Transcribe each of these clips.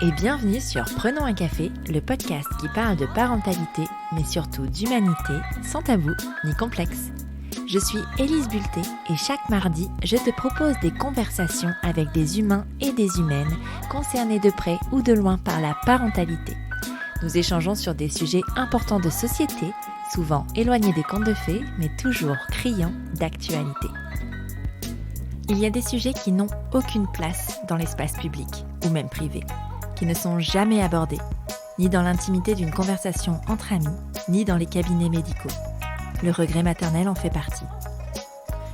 et bienvenue sur Prenons un café, le podcast qui parle de parentalité, mais surtout d'humanité, sans tabou ni complexe. Je suis Élise Bulté et chaque mardi, je te propose des conversations avec des humains et des humaines concernés de près ou de loin par la parentalité. Nous échangeons sur des sujets importants de société, souvent éloignés des contes de fées, mais toujours criants d'actualité. Il y a des sujets qui n'ont aucune place dans l'espace public, ou même privé, qui ne sont jamais abordés, ni dans l'intimité d'une conversation entre amis, ni dans les cabinets médicaux. Le regret maternel en fait partie.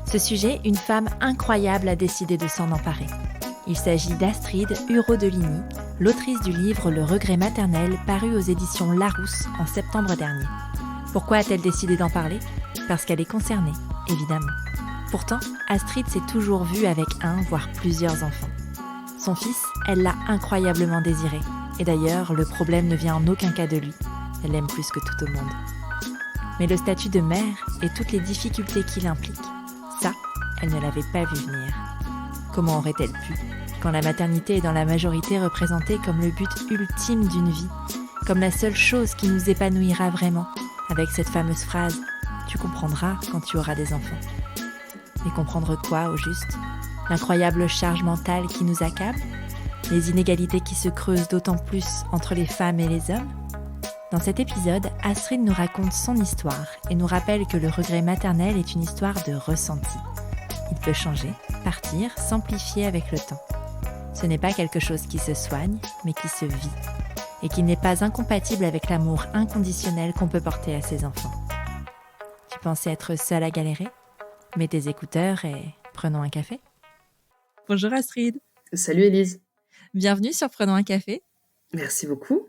Ce sujet, une femme incroyable a décidé de s'en emparer. Il s'agit d'Astrid Huro-Deligny, l'autrice du livre Le regret maternel paru aux éditions Larousse en septembre dernier. Pourquoi a-t-elle décidé d'en parler ? Parce qu'elle est concernée, évidemment. Pourtant, Astrid s'est toujours vue avec un, voire plusieurs enfants. Son fils, elle l'a incroyablement désiré. Et d'ailleurs, le problème ne vient en aucun cas de lui. Elle l'aime plus que tout au monde. Mais le statut de mère et toutes les difficultés qu'il implique, ça, elle ne l'avait pas vu venir. Comment aurait-elle pu, quand la maternité est dans la majorité représentée comme le but ultime d'une vie, comme la seule chose qui nous épanouira vraiment, avec cette fameuse phrase « Tu comprendras quand tu auras des enfants ». Mais comprendre quoi, au juste ? L'incroyable charge mentale qui nous accable ? Les inégalités qui se creusent d'autant plus entre les femmes et les hommes ? Dans cet épisode, Astrid nous raconte son histoire et nous rappelle que le regret maternel est une histoire de ressenti. Il peut changer, partir, s'amplifier avec le temps. Ce n'est pas quelque chose qui se soigne, mais qui se vit. Et qui n'est pas incompatible avec l'amour inconditionnel qu'on peut porter à ses enfants. Tu pensais être seule à galérer ? Mets tes écouteurs et prenons un café. Bonjour Astrid. Salut Élise. Bienvenue sur Prenons un café. Merci beaucoup.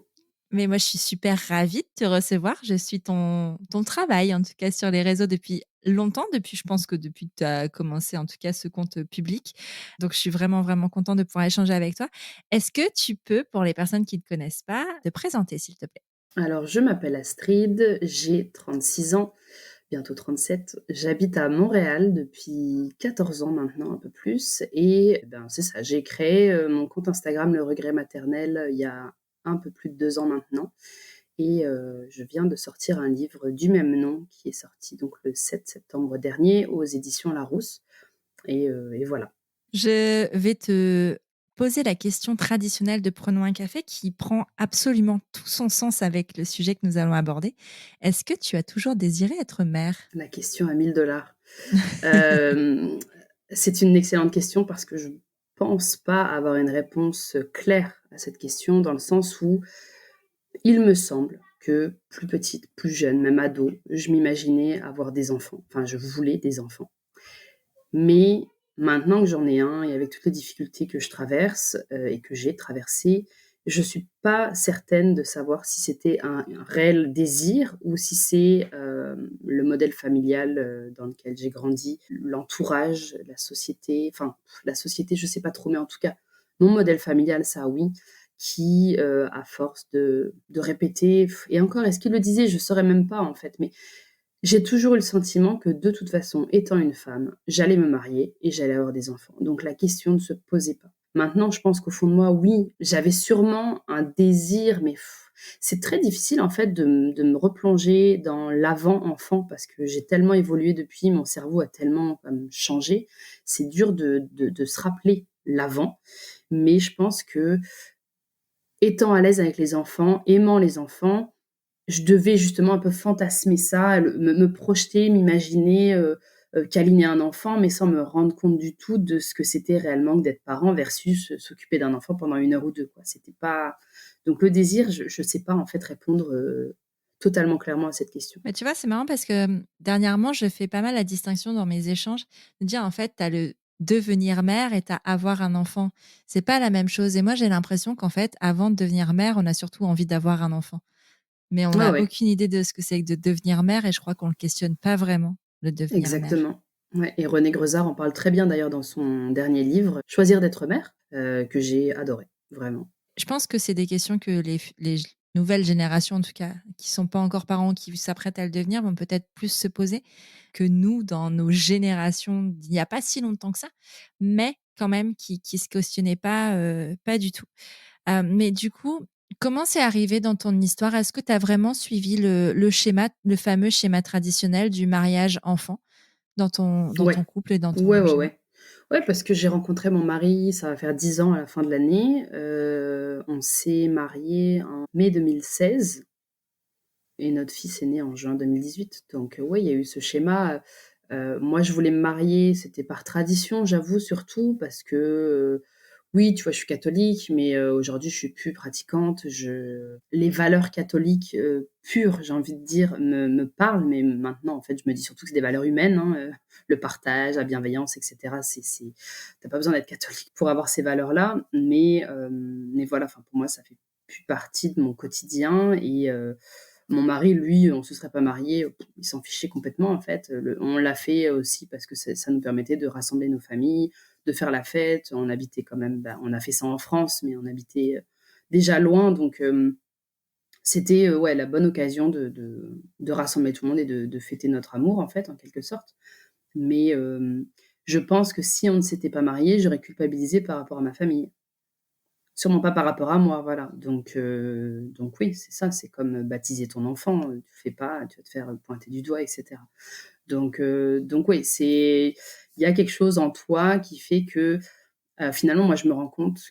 Mais moi, je suis super ravie de te recevoir. Je suis ton travail, en tout cas sur les réseaux depuis longtemps, je pense que depuis que tu as commencé en tout cas ce compte public. Donc, je suis vraiment, vraiment contente de pouvoir échanger avec toi. Est-ce que tu peux, pour les personnes qui ne te connaissent pas, te présenter s'il te plaît ? Alors, je m'appelle Astrid, j'ai 36 ans, bientôt 37. J'habite à Montréal depuis 14 ans maintenant, un peu plus. Et c'est ça, j'ai créé mon compte Instagram Le Regret Maternel il y a un peu plus de 2 ans maintenant. Et je viens de sortir un livre du même nom qui est sorti donc le 7 septembre dernier aux éditions Larousse. Et voilà. Je vais te poser la question traditionnelle de Prenons un café qui prend absolument tout son sens avec le sujet que nous allons aborder. Est-ce que tu as toujours désiré être mère ? La question à 1000 $. C'est une excellente question parce que je pense pas avoir une réponse claire à cette question, dans le sens où il me semble que plus petite, plus jeune, même ado, je m'imaginais avoir des enfants. Enfin, je voulais des enfants. Mais maintenant que j'en ai un et avec toutes les difficultés que je traverse et que j'ai traversées, je suis pas certaine de savoir si c'était un réel désir ou si c'est le modèle familial dans lequel j'ai grandi, l'entourage, la société. Enfin, la société, je sais pas trop, mais en tout cas, mon modèle familial, ça oui, qui, à force de répéter, et encore, est-ce qu'il le disait? Je saurais même pas en fait, mais j'ai toujours eu le sentiment que de toute façon, étant une femme, j'allais me marier et j'allais avoir des enfants. Donc la question ne se posait pas. Maintenant, je pense qu'au fond de moi, oui, j'avais sûrement un désir, mais c'est très difficile en fait de me replonger dans l'avant-enfant parce que j'ai tellement évolué depuis, mon cerveau a tellement changé. C'est dur de se rappeler l'avant, mais je pense que étant à l'aise avec les enfants, aimant les enfants, je devais justement un peu fantasmer ça, me projeter, m'imaginer, câliner un enfant, mais sans me rendre compte du tout de ce que c'était réellement que d'être parent versus s'occuper d'un enfant pendant 1 heure ou 2, quoi. C'était pas donc le désir, je sais pas en fait répondre, totalement clairement à cette question. Mais tu vois, c'est marrant parce que dernièrement, je fais pas mal la distinction dans mes échanges, de dire en fait, tu as le devenir mère et tu as avoir un enfant. C'est pas la même chose. Et moi, j'ai l'impression qu'en fait, avant de devenir mère, on a surtout envie d'avoir un enfant. Mais on Ouais, n'a ouais, aucune idée de ce que c'est que de devenir mère et je crois qu'on le questionne pas vraiment, le devenir mère. exactement. Ouais, et René Grezard en parle très bien d'ailleurs dans son dernier livre, Choisir d'être mère, que j'ai adoré, vraiment. Je pense que c'est des questions que les nouvelles générations, en tout cas, qui sont pas encore parents, qui s'apprêtent à le devenir, vont peut-être plus se poser que nous, dans nos générations, d'il n'y a pas si longtemps que ça, mais quand même qui se questionnaient pas du tout. Mais du coup, comment c'est arrivé dans ton histoire? Est-ce que tu as vraiment suivi le schéma, le fameux schéma traditionnel du mariage enfant dans ton Ouais. couple et dans Ouais, ton ouais, schéma? ouais. Ouais, parce que j'ai rencontré mon mari, ça va faire 10 ans à la fin de l'année. On s'est mariés en mai 2016 et notre fils est né en juin 2018. Donc, ouais, il y a eu ce schéma. Moi, je voulais me marier, c'était par tradition, j'avoue, surtout parce que, oui, tu vois, je suis catholique, mais aujourd'hui, je suis plus pratiquante. Les valeurs catholiques, pures, j'ai envie de dire, me parlent, mais maintenant, en fait, je me dis surtout que c'est des valeurs humaines, hein, le partage, la bienveillance et cetera. Tu pas besoin d'être catholique pour avoir ces valeurs-là, mais voilà, enfin, pour moi, ça fait plus partie de mon quotidien et mon mari, lui, on se serait pas mariés, il s'en fichait complètement en fait. On l'a fait aussi parce que ça nous permettait de rassembler nos familles, de faire la fête. On habitait quand même, on a fait ça en France, mais on habitait déjà loin, donc c'était ouais, la bonne occasion de rassembler tout le monde et de fêter notre amour en fait, en quelque sorte. Mais je pense que si on ne s'était pas mariés, j'aurais culpabilisé par rapport à ma famille. Sûrement pas par rapport à moi, voilà. Donc oui, c'est ça, c'est comme, baptiser ton enfant, tu fais pas, tu vas te faire, pointer du doigt et cetera. Donc oui, il y a quelque chose en toi qui fait que, finalement, moi, je me rends compte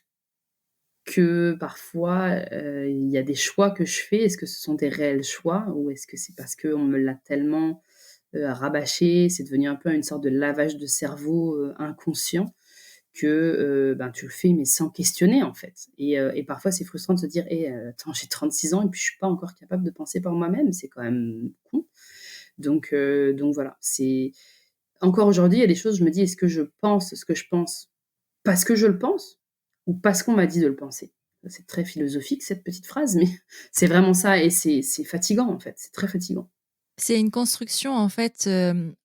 que parfois, il y a des choix que je fais. Est-ce que ce sont des réels choix ou est-ce que c'est parce qu'on me l'a tellement, rabâché, c'est devenu un peu une sorte de lavage de cerveau, inconscient que, ben, tu le fais, mais sans questionner, en fait. Et parfois, c'est frustrant de se dire: «Eh, attends, j'ai 36 ans et puis je suis pas encore capable de penser par moi-même». C'est quand même con. Donc voilà, c'est encore aujourd'hui, il y a des choses, je me dis: «Est-ce que je pense ce que je pense parce que je le pense ou parce qu'on m'a dit de le penser?» C'est très philosophique cette petite phrase, mais c'est vraiment ça et c'est fatigant, en fait, c'est très fatigant. C'est une construction en fait,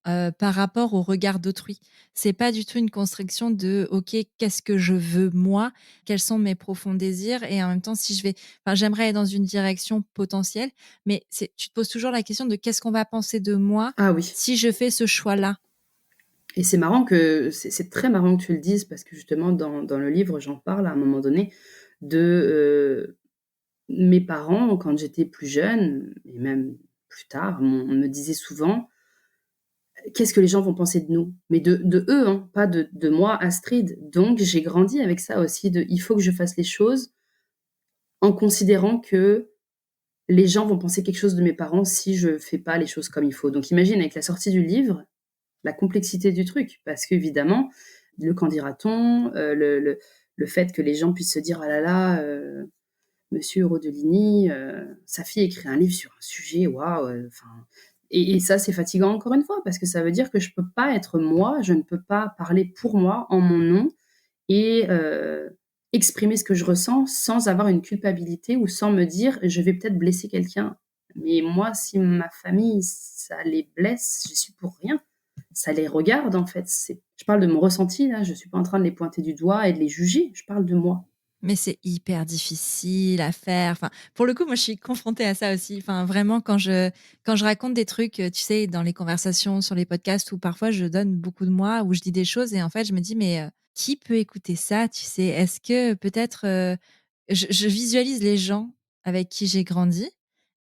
par rapport au regard d'autrui. C'est pas du tout une construction de: «OK, qu'est-ce que je veux moi? Quels sont mes profonds désirs?» Et en même temps, si je vais enfin, j'aimerais aller dans une direction potentielle, mais c'est tu te poses toujours la question de: «Qu'est-ce qu'on va penser de moi Ah oui. si je fais ce choix-là?» Et c'est marrant que c'est très marrant que tu le dises parce que justement dans le livre, j'en parle à un moment donné de, mes parents quand j'étais plus jeune et même plus tard, me disaient souvent: «Qu'est-ce que les gens vont penser de nous?» Mais de eux, hein, pas de moi, Astrid. Donc j'ai grandi avec ça aussi de: «Il faut que je fasse les choses en considérant que les gens vont penser quelque chose de mes parents si je fais pas les choses comme il faut». Donc imagine avec la sortie du livre, la complexité du truc, parce qu'évidemment, le «qu'en dira-t-on?», le fait que les gens puissent se dire: «Ah là là, monsieur Rodelini, sa fille écrit un livre sur un sujet, waouh», enfin et ça, c'est fatigant encore une fois, parce que ça veut dire que je peux pas être moi, je ne peux pas parler pour moi, en mon nom et exprimer ce que je ressens sans avoir une culpabilité ou sans me dire: «Je vais peut-être blesser quelqu'un». Mais moi, si ma famille, ça les blesse, j'y suis pour rien. Ça les regarde, en fait. Je parle de mon ressenti, là, je suis pas en train de les pointer du doigt et de les juger, je parle de moi. Mais c'est hyper difficile à faire. Enfin, pour le coup, moi, je suis confrontée à ça aussi. Enfin, vraiment, quand je raconte des trucs, tu sais, dans les conversations, sur les podcasts, où parfois je donne beaucoup de moi, où je dis des choses, et en fait, je me dis, mais qui peut écouter ça, tu sais? Est-ce que peut-être, je visualise les gens avec qui j'ai grandi,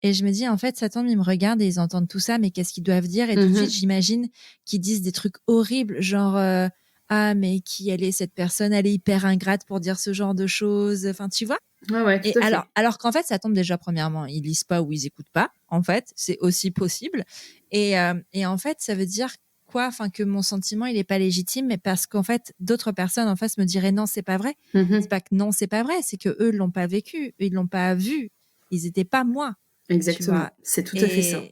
et je me dis, en fait, ça tombe, ils me regardent et ils entendent tout ça, mais qu'est-ce qu'ils doivent dire? Et tout de suite, Mmh. j'imagine qu'ils disent des trucs horribles, genre, «Ah, mais qui elle est cette personne? Elle est hyper ingrate pour dire ce genre de choses», enfin, tu vois? Ouais, ouais, Et tout à fait. alors qu'en fait, ça tombe déjà premièrement, ils lisent pas ou ils écoutent pas, en fait, c'est aussi possible, et en fait, ça veut dire quoi? Enfin, que mon sentiment, il est pas légitime, mais parce qu'en fait, d'autres personnes en face me diraient: «Non, c'est pas vrai». C'est Mmh. pas que non, c'est pas vrai, c'est qu'eux l'ont pas vécu, eux, ils l'ont pas vu. Ils étaient pas moi, tu vois? Exactement, c'est tout à fait ça.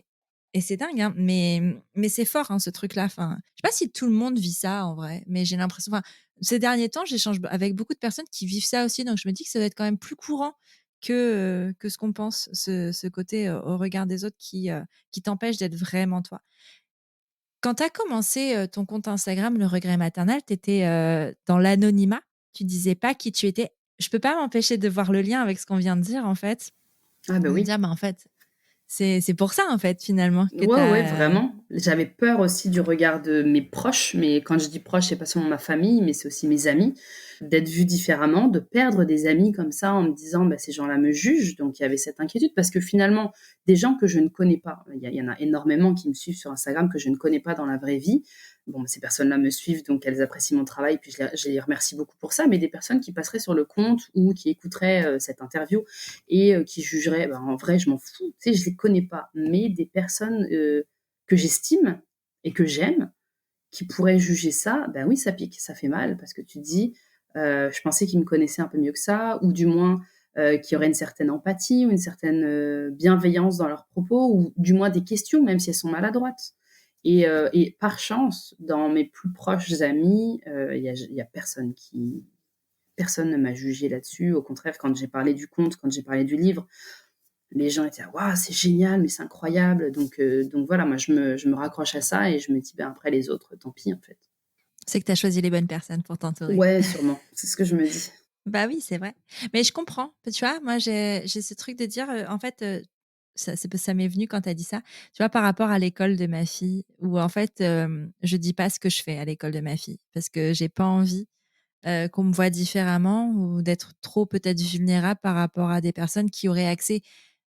Et c'est dingue, hein, mais c'est fort, hein, ce truc-là. Enfin, je sais pas si tout le monde vit ça en vrai, mais j'ai l'impression, enfin, ces derniers temps, j'échange avec beaucoup de personnes qui vivent ça aussi, donc je me dis que ça doit être quand même plus courant que ce qu'on pense, ce côté, au regard des autres qui t'empêche d'être vraiment toi. Quand tu as commencé, ton compte Instagram, Le Regret Maternel, tu étais, dans l'anonymat, tu disais pas qui tu étais. Je peux pas m'empêcher de voir le lien avec ce qu'on vient de dire, en fait, Ah bah de me oui. dire: «Bah, en fait, c'est pour ça, en fait, finalement, que tu Ouais, ouais, as, vraiment. J'avais peur aussi du regard de mes proches, mais quand je dis proches, c'est pas seulement ma famille, mais c'est aussi mes amis, d'être vue différemment, de perdre des amis comme ça en me disant: «Bah, ces gens-là me jugent». Donc il y avait cette inquiétude parce que finalement, des gens que je ne connais pas, il y en a énormément qui me suivent sur Instagram que je ne connais pas dans la vraie vie. Bon, bah, ces personnes-là me suivent, donc elles apprécient mon travail, puis je les remercie beaucoup pour ça, mais des personnes qui passeraient sur le compte ou qui écouteraient, cette interview et qui jugeraient, bah, en vrai, je m'en fous, tu sais, je les connais pas, mais des personnes, que j'estime et que j'aime, qui pourraient juger ça, ben oui, ça pique, ça fait mal parce que tu te dis, «Je pensais qu'ils me connaissaient un peu mieux que ça» ou du moins, qu'il y aurait une certaine empathie ou une certaine, bienveillance dans leurs propos ou du moins des questions, même si elles sont maladroites et par chance, dans mes plus proches amis, il y a personne ne m'a jugée là-dessus. Au contraire, quand j'ai parlé du conte, quand j'ai parlé du livre, les gens étaient là: «Waouh, c'est génial, mais c'est incroyable», donc voilà, moi je me raccroche à ça et je me dis: «Ben, après les autres, tant pis, en fait». C'est que tu as choisi les bonnes personnes pour t'entourer. Ouais, sûrement, c'est ce que je me dis. Bah oui, c'est vrai. Mais je comprends. Tu vois, moi, j'ai ce truc de dire, en fait, ça m'est venu quand tu as dit ça. Tu vois, par rapport à l'école de ma fille où en fait, je dis pas ce que je fais à l'école de ma fille parce que j'ai pas envie, qu'on me voie différemment ou d'être trop peut-être vulnérable par rapport à des personnes qui auraient accès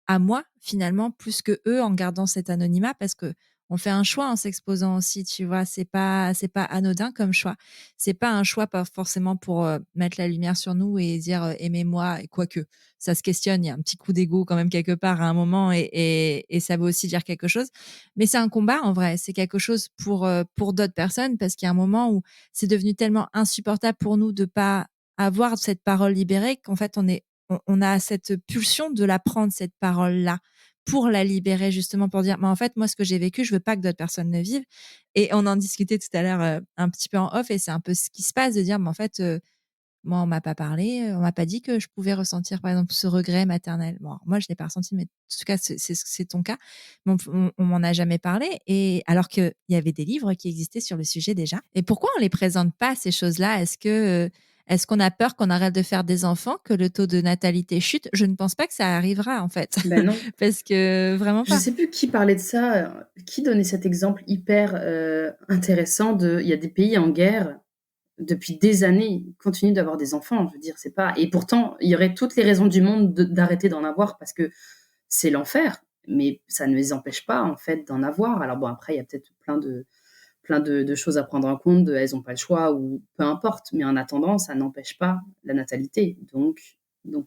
à moi, finalement, plus que eux en gardant cet anonymat parce que on fait un choix en s'exposant aussi, tu vois? C'est pas anodin comme choix. C'est pas un choix pas forcément pour, mettre la lumière sur nous et dire, «Aimez-moi» et quoique, ça se questionne, il y a un petit coup d'ego quand même quelque part à un moment et ça veut aussi dire quelque chose. Mais c'est un combat en vrai, c'est quelque chose pour d'autres personnes parce qu'il y a un moment où c'est devenu tellement insupportable pour nous de pas avoir cette parole libérée qu'en fait on a cette pulsion de la prendre cette parole-là, pour la libérer justement pour dire: «Mais en fait, moi, ce que j'ai vécu, je veux pas que d'autres personnes le vivent» et on en discutait tout à l'heure, un petit peu en off et c'est un peu ce qui se passe de dire: «Mais en fait, moi, on m'a pas parlé, on m'a pas dit que je pouvais ressentir, par exemple, ce regret maternel». Bon, moi, je l'ai pas ressenti, mais en tout cas, c'est ton cas. Mais on m'en a jamais parlé et alors qu'il y avait des livres qui existaient sur le sujet déjà et pourquoi on les présente pas ces choses-là? Est-ce qu'on a peur qu'on arrête de faire des enfants, que le taux de natalité chute? Je ne pense pas que ça arrivera, en fait, Ben non, parce que vraiment je pas. sais plus qui parlait de ça, qui donnait cet exemple hyper, intéressant de il y a des pays en guerre, depuis des années, ils continuent d'avoir des enfants, je veux dire, c'est pas et pourtant, il y aurait toutes les raisons du monde d'arrêter d'en avoir parce que c'est l'enfer, mais ça ne les empêche pas, en fait, d'en avoir. Alors bon, après, il y a peut-être plein de choses à prendre en compte, elles ont pas le choix ou peu importe, mais en attendant, ça n'empêche pas la natalité. Donc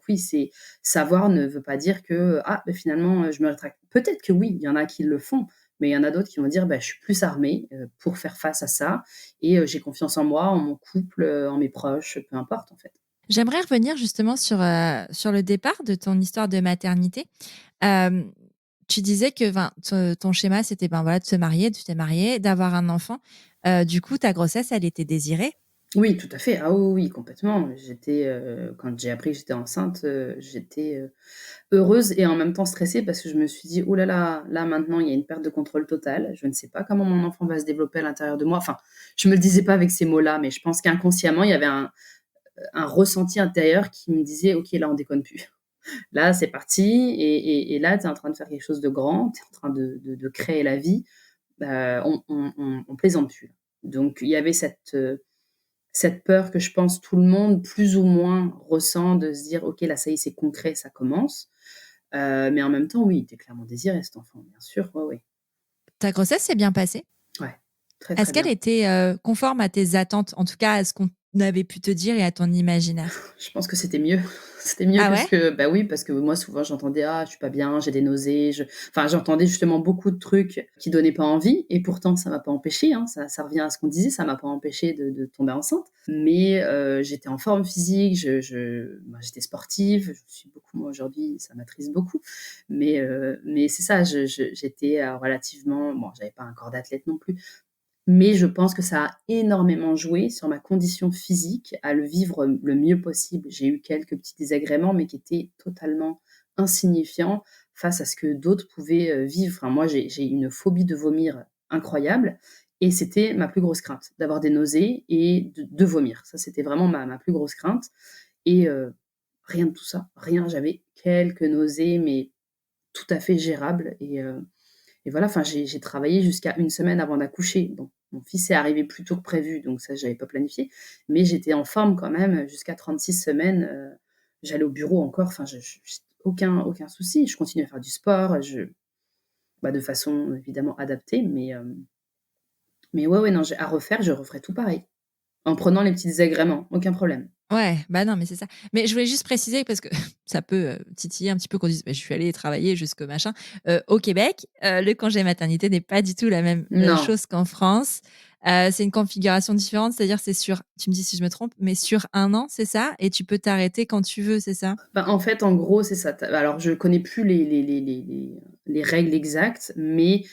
oui, c'est savoir ne veut pas dire que: «Ah, beh, finalement, je me rétracte». Peut-être que oui, il y en a qui le font, mais il y en a d'autres qui vont dire: «Bah, je suis plus armée, pour faire face à ça et j'ai confiance en moi, en mon couple, en mes proches», peu importe, en fait. J'aimerais revenir justement sur le départ de ton histoire de maternité. Hem, Tu disais que enfin, ton schéma, c'était, ben, voilà, de se marier, tu t'es mariée, d'avoir un enfant. Du coup, ta grossesse, elle était désirée? Oui, tout à fait. Ah oui, oui, complètement. Quand j'ai appris que j'étais enceinte, j'étais, heureuse et en même temps stressée parce que je me suis dit: «Ouh là là, là maintenant il y a une perte de contrôle totale. Je ne sais pas comment mon enfant va se développer à l'intérieur de moi». Enfin, je me le disais pas avec ces mots-là, mais je pense qu'inconsciemment il y avait un ressenti intérieur qui me disait: «OK, là on déconne plus. Là c'est parti et là tu es en train de faire quelque chose de grand, tu es en train de créer la vie, on plaisante plus là». Donc il y avait cette peur que je pense tout le monde, plus ou moins, ressent de se dire: «OK, là, ça y est, c'est concret, ça commence». Mais en même temps, oui, il était clairement désiré cet enfant, bien sûr, ouais, ouais. Ta grossesse s'est bien passée? Ouais, très, très Est-ce qu'elle bien. était, conforme à tes attentes? En tout cas, à ce qu'on avait pu te dire et à ton imaginaire? Je pense que c'était mieux. C'était mieux Ah que ouais? ce que bah, oui, parce que moi, souvent, j'entendais: «Ah, je suis pas bien, j'ai des nausées», enfin, j'entendais justement beaucoup de trucs qui donnaient pas envie et pourtant ça m'a pas empêchée, hein, ça revient à ce qu'on disait, ça m'a pas empêchée de tomber enceinte. Mais j'étais en forme physique, j'étais sportive, je suis beaucoup moins aujourd'hui, ça m'attriste beaucoup. Mais c'est ça, j'étais, relativement bon, j'avais pas un corps d'athlète non plus, mais je pense que ça a énormément joué sur ma condition physique à le vivre le mieux possible. J'ai eu quelques petits désagréments, mais qui étaient totalement insignifiants face à ce que d'autres pouvaient, vivre. Enfin, moi, j'ai une phobie de vomir incroyable et c'était ma plus grosse crainte, d'avoir des nausées et de vomir. Ça, c'était vraiment ma plus grosse crainte et rien de tout ça, rien. J'avais quelques nausées, mais tout à fait gérables et voilà, enfin, j'ai travaillé jusqu'à une semaine avant d'accoucher. Bon, mon fils est arrivé plus tôt que prévu, donc ça, j'avais pas planifié, mais j'étais en forme quand même jusqu'à 36 semaines. J'allais au bureau encore, enfin, aucun souci. Je continue à faire du sport, bah, de façon évidemment adaptée, mais ouais, ouais, non, à refaire, je referais tout pareil. En prenant les petits désagréments, aucun problème. Ouais, bah, non, mais c'est ça. Mais je voulais juste préciser parce que ça peut, titiller un petit peu qu'on dise: «Beh, je suis allée travailler jusqu'au machin». Au Québec, le congé maternité n'est pas du tout la même, Non. chose qu'en France. C'est une configuration différente, c'est-à-dire c'est sur tu me dis si je me trompe, mais sur 1 an, c'est ça? Et tu peux t'arrêter quand tu veux, c'est ça? Bah, en fait, en gros, c'est ça. Alors, je connais plus les règles exactes, mais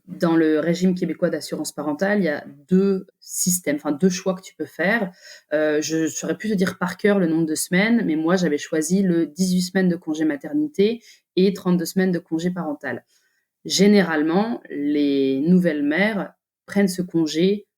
dans le régime québécois d'assurance parentale, il y a 2 systèmes, enfin 2 choix que tu peux faire. Je saurais plus te dire par cœur le nombre de semaines, mais moi, j'avais choisi le 18 semaines de congé maternité et 32 semaines de congé parental. Généralement, les nouvelles mères prennent ce congé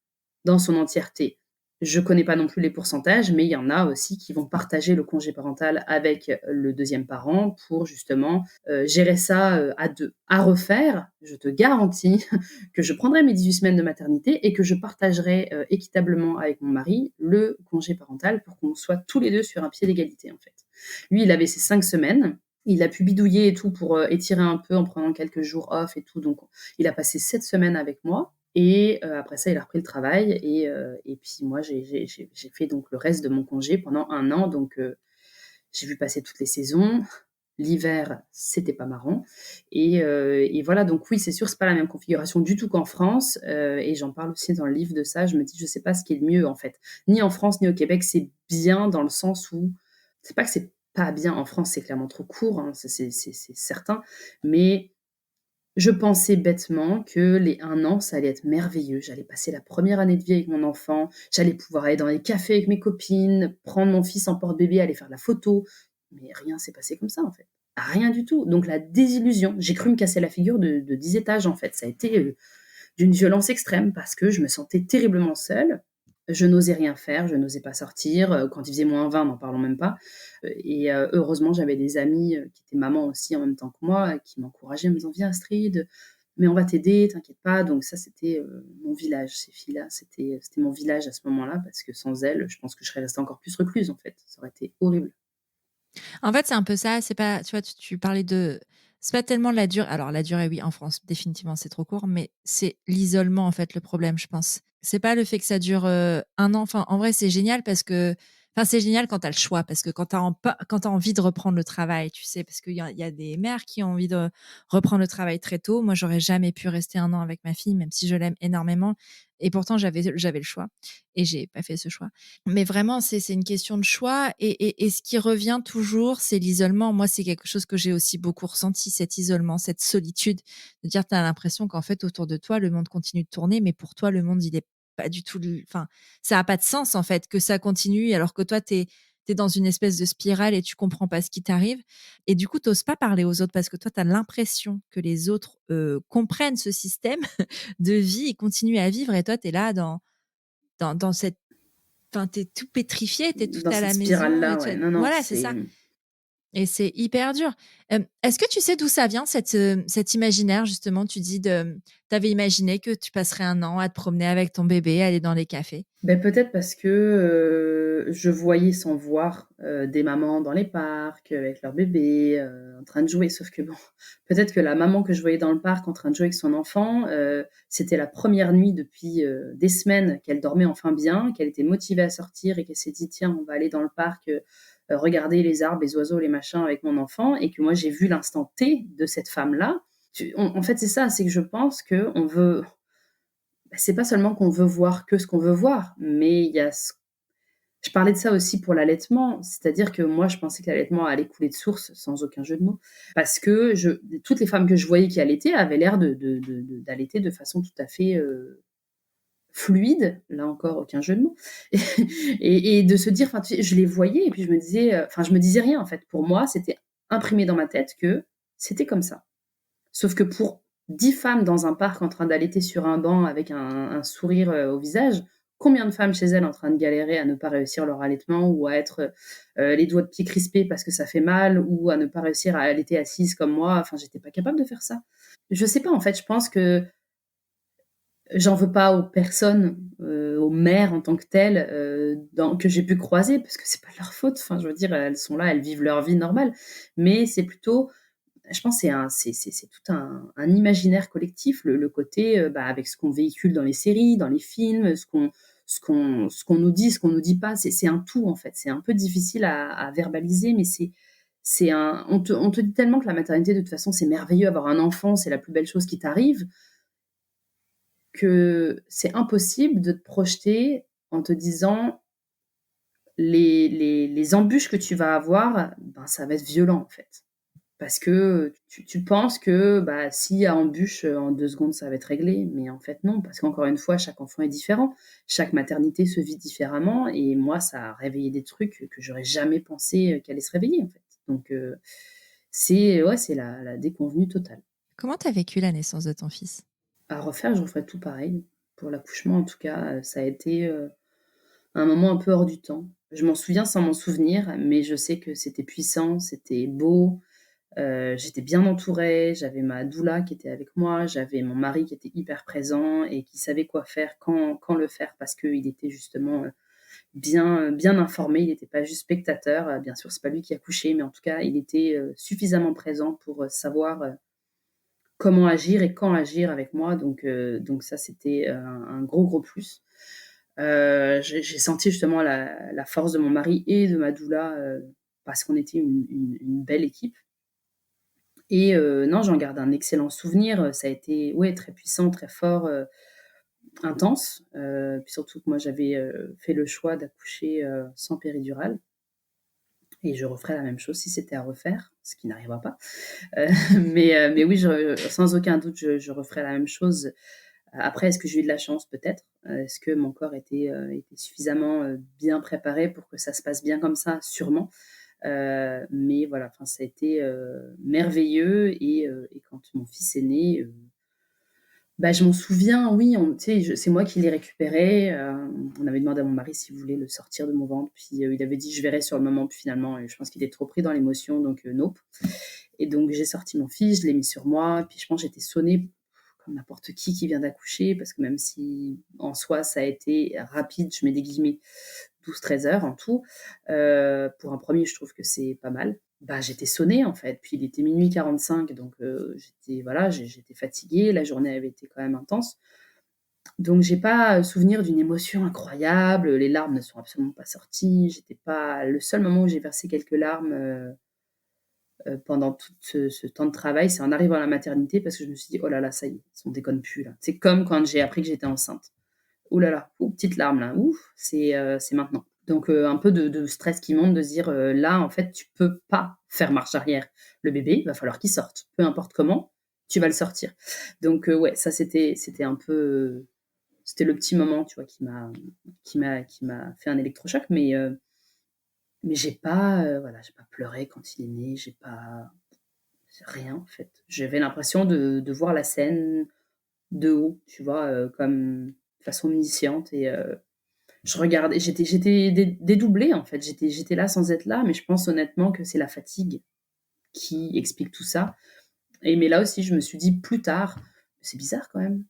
dans son entièreté. Je connais pas non plus les pourcentages, mais il y en a aussi qui vont partager le congé parental avec le deuxième parent pour justement, gérer ça, à 2. À refaire, je te garantis que je prendrai mes 18 semaines de maternité et que je partagerai, équitablement avec mon mari le congé parental pour qu'on soit tous les 2 sur un pied d'égalité, en fait. Lui, il avait ses 5 semaines, il a pu bidouiller et tout pour, étirer un peu en prenant quelques jours off et tout, donc il a passé 7 semaines avec moi et après ça, il a repris le travail et puis moi, j'ai fait donc le reste de mon congé pendant 1 an, donc j'ai vu passer toutes les saisons. L'hiver, c'était pas marrant et voilà, donc oui, c'est sûr, c'est pas la même configuration du tout qu'en France, et j'en parle aussi dans le livre de ça. Je me dis: «Je sais pas ce qui est le mieux, en fait». Ni en France, ni au Québec, c'est bien dans le sens où c'est pas que c'est pas bien. En France, c'est clairement trop court, hein, ça c'est certain, mais je pensais bêtement que les 1 an, ça allait être merveilleux. J'allais passer la première année de vie avec mon enfant, j'allais pouvoir aller dans les cafés avec mes copines, prendre mon fils en porte-bébé, aller faire de la photo. Mais rien s'est passé comme ça, en fait. Rien du tout. Donc la désillusion. J'ai cru me casser la figure de 10 étages, en fait. Ça a été, d'une violence extrême parce que je me sentais terriblement seule. Je n'osais rien faire, je n'osais pas sortir. Quand il faisait -20, n'en parlons même pas. Et heureusement, j'avais des amies qui étaient mamans aussi en même temps que moi, qui m'encourageaient en me disant: «Viens Astrid, mais on va t'aider, t'inquiète pas». Donc ça, c'était mon village, ces filles-là. C'était mon village à ce moment-là, parce que sans elles, je pense que je serais restée encore plus recluse, en fait. Ça aurait été horrible. En fait, c'est un peu ça, c'est pas tu vois, tu parlais de c'est pas tellement la durée alors la durée, oui, en France, définitivement, c'est trop court, mais c'est l'isolement, en fait, le problème, je pense. C'est pas le fait que ça dure, 1 an, enfin, en vrai, c'est génial parce que enfin, c'est génial quand tu as le choix, parce que quand tu as envie de reprendre le travail, tu sais? Parce qu'il y a des mères qui ont envie de reprendre le travail très tôt. Moi, j'aurais jamais pu rester 1 an avec ma fille, même si je l'aime énormément et pourtant j'avais le choix et j'ai pas fait ce choix. Mais vraiment, c'est une question de choix et ce qui revient toujours, c'est l'isolement. Moi, c'est quelque chose que j'ai aussi beaucoup ressenti, cet isolement, cette solitude, de dire, tu as l'impression qu'en fait, autour de toi, le monde continue de tourner, mais pour toi, le monde, il est pas du tout enfin, ça a pas de sens, en fait, que ça continue alors que toi, tu es dans une espèce de spirale et tu comprends pas ce qui t'arrive et du coup, tu oses pas parler aux autres parce que toi, tu as l'impression que les autres, comprennent ce système de vie et continuent à vivre et toi, tu es là dans cette enfin, tu es tout pétrifié, tu es tout Dans à cette la maison, spirale-là, tu ouais. as Non, non, voilà, c'est c'est ça et c'est hyper dur. Est-ce que tu sais d'où ça vient cet imaginaire justement? Tu dis tu avais imaginé que tu passerais 1 an à te promener avec ton bébé, aller dans les cafés? peut-être parce que, je voyais sans voir, des mamans dans les parcs, avec leur bébé, en train de jouer. Sauf que bon, peut-être que la maman que je voyais dans le parc en train de jouer avec son enfant, c'était la première nuit depuis, des semaines qu'elle dormait enfin bien, qu'elle était motivée à sortir et qu'elle s'est dit: «Tiens, on va aller dans le parc, regarder les arbres, les oiseaux, les machins avec mon enfant», et que moi j'ai vu l'instant T de cette femme-là. Tu En fait, c'est ça, c'est que je pense qu'on veut c'est pas seulement qu'on veut voir que ce qu'on veut voir, mais il y a ce je parlais de ça aussi pour l'allaitement, c'est-à-dire que moi, je pensais que l'allaitement allait couler de source, sans aucun jeu de mots, parce que toutes les femmes que je voyais qui allaitaient avaient l'air d'allaiter de façon tout à fait, fluide, là encore aucun jeu de mots, et de se dire, enfin, tu sais, je les voyais et puis je me disais, enfin, je me disais rien en fait. Pour moi, c'était imprimé dans ma tête que c'était comme ça. Sauf que pour 10 femmes dans un parc en train d'allaiter sur un banc avec un sourire, au visage, combien de femmes chez elles en train de galérer à ne pas réussir leur allaitement ou à être, les doigts de pied crispés parce que ça fait mal ou à ne pas réussir à allaiter assise comme moi. Enfin, j'étais pas capable de faire ça. Je sais pas, en fait, je pense que j'en veux pas aux personnes, aux mères en tant que telles, dans que j'ai pu croiser parce que c'est pas de leur faute. Enfin, je veux dire, elles sont là, elles vivent leur vie normale. Mais c'est plutôt je pense c'est tout un imaginaire collectif, le côté, bah, avec ce qu'on véhicule dans les séries, dans les films, ce qu'on nous dit, ce qu'on nous dit pas, c'est un tout, en fait. C'est un peu difficile à verbaliser, mais c'est un on te dit tellement que la maternité, de toute façon, c'est merveilleux, avoir un enfant, c'est la plus belle chose qui t'arrive, que c'est impossible de te projeter en te disant: les embûches que tu vas avoir, ben, ça va être violent, en fait. Parce que tu penses que, bah, s'il y a embûche, en 2 secondes, ça va être réglé, mais en fait non, parce qu'encore une fois, chaque enfant est différent. Chaque maternité se vit différemment et moi, ça a réveillé des trucs que j'aurais jamais pensé, qu'elles allaient se réveiller, en fait. Donc c'est ouais, c'est la déconvenue totale. Comment tu as vécu la naissance de ton fils? À refaire, je referais tout pareil. Pour l'accouchement, en tout cas, ça a été, un moment un peu hors du temps. Je m'en souviens sans m'en souvenir, mais je sais que c'était puissant, c'était beau. J'étais bien entourée, j'avais ma doula qui était avec moi, j'avais mon mari qui était hyper présent et qui savait quoi faire, quand le faire parce qu'il était justement, bien informé. Il n'était pas juste spectateur, bien sûr, c'est pas lui qui a couché, mais en tout cas, il était, suffisamment présent pour, savoir, comment agir et quand agir avec moi donc ça, c'était, un gros, gros plus. J'ai senti justement la force de mon mari et de ma doula, parce qu'on était une belle équipe. Et non, j'en garde un excellent souvenir, ça a été, ouais, très puissant, très fort, intense, puis surtout que moi j'avais, fait le choix d'accoucher, sans péridurale et je referais la même chose si c'était à refaire, ce qui n'arrivera pas. Heu, mais oui, sans aucun doute, je referais la même chose. Après, est-ce que j'ai eu de la chance? Peut-être. Est-ce que mon corps était suffisamment, bien préparé pour que ça se passe bien comme ça? Sûrement. Mais voilà, enfin, ça a été, merveilleux et quand mon fils est né, bah, je m'en souviens, oui, tu sais, c'est moi qui l'ai récupéré, on avait demandé à mon mari s'il voulait le sortir de mon ventre, puis, il avait dit: «Je verrai sur le moment», puis finalement, je pense qu'il était trop pris dans l'émotion donc, nope. Et donc j'ai sorti mon fils, je l'ai mis sur moi, puis je pense j'étais sonnée comme n'importe qui vient d'accoucher parce que même si en soi ça a été rapide, je mets des guillemets, 12-13 heures en tout, pour un premier je trouve que c'est pas mal. Bah, j'étais sonnée en fait, puis il était 00:45 donc j'étais voilà, j'étais fatiguée, la journée avait été quand même intense. Donc j'ai pas, souvenir d'une émotion incroyable, les larmes ne sont absolument pas sorties, j'étais pas le seul moment où j'ai versé quelques larmes, pendant tout ce temps de travail, c'est en arrivant à la maternité parce que je me suis dit: «Oh là là, ça y est, on déconne plus là». C'est comme quand j'ai appris que j'étais enceinte. Ouh là là, ouh, petite larme là, ouf, c'est maintenant. Donc un peu de stress qui monte de se dire, là, en fait, tu peux pas faire marche arrière. Le bébé, il va falloir qu'il sorte. Peu importe comment, tu vas le sortir. Donc ouais, ça c'était un peu, c'était le petit moment, tu vois, qui m'a fait un électrochoc, mais j'ai pas, voilà, j'ai pas pleuré quand il est né, j'ai pas rien en fait. J'avais l'impression de voir la scène de haut, tu vois, comme de façon omnisciente et je regardais, j'étais dédoublée en fait. J'étais là sans être là, mais je pense honnêtement que c'est la fatigue qui explique tout ça et mais là aussi, je me suis dit plus tard: «C'est bizarre quand même.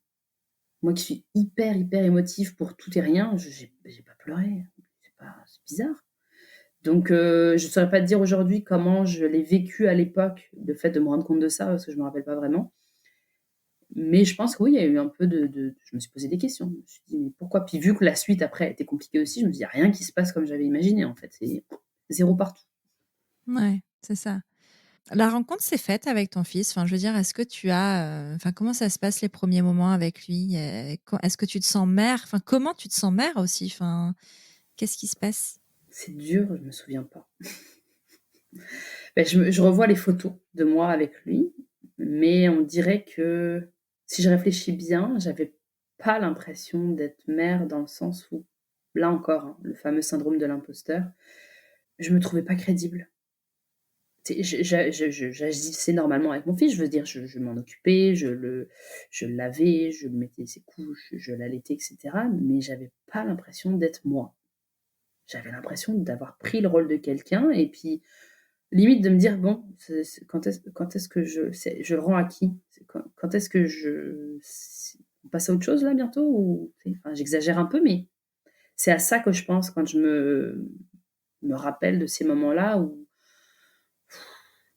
Moi qui suis hyper, hyper émotive pour tout et rien, j'ai pas pleuré. C'est bizarre». Donc je saurais pas te dire aujourd'hui comment je l'ai vécu à l'époque, le fait de me rendre compte de ça, parce que je me rappelle pas vraiment. Mais je pense que oui, il y a eu un peu de je me suis posé des questions. Je me suis dit: «Mais pourquoi?» Puis vu que la suite après était compliquée aussi, je me dis: «Il y a rien qui se passe comme j'avais imaginé en fait, c'est zéro partout». Ouais, c'est ça. La rencontre s'est faite avec ton fils, enfin, je veux dire, est-ce que tu as, enfin, comment ça se passe les premiers moments avec lui? Est-ce que tu te sens mère? Enfin, comment tu te sens mère aussi? Enfin, qu'est-ce qui se passe? C'est dur, je me souviens pas. Je revois les photos de moi avec lui, mais on dirait que si je réfléchis bien, j'avais pas l'impression d'être mère dans le sens où, là encore, hein, le fameux syndrome de l'imposteur, je me trouvais pas crédible. j'agissais normalement avec mon fils, je veux dire, je m'en occupais, je le lavais, je mettais ses couches, je l'allaitais et cetera, mais j'avais pas l'impression d'être moi. J'avais l'impression d'avoir pris le rôle de quelqu'un et puis limite de me dire: «Bon, c'est quand est-ce que je le rends à qui? C'est quand est-ce que on passe à autre chose là bientôt?» ou tu sais, enfin j'exagère un peu, mais c'est à ça que je pense quand je me rappelle de ces moments-là où,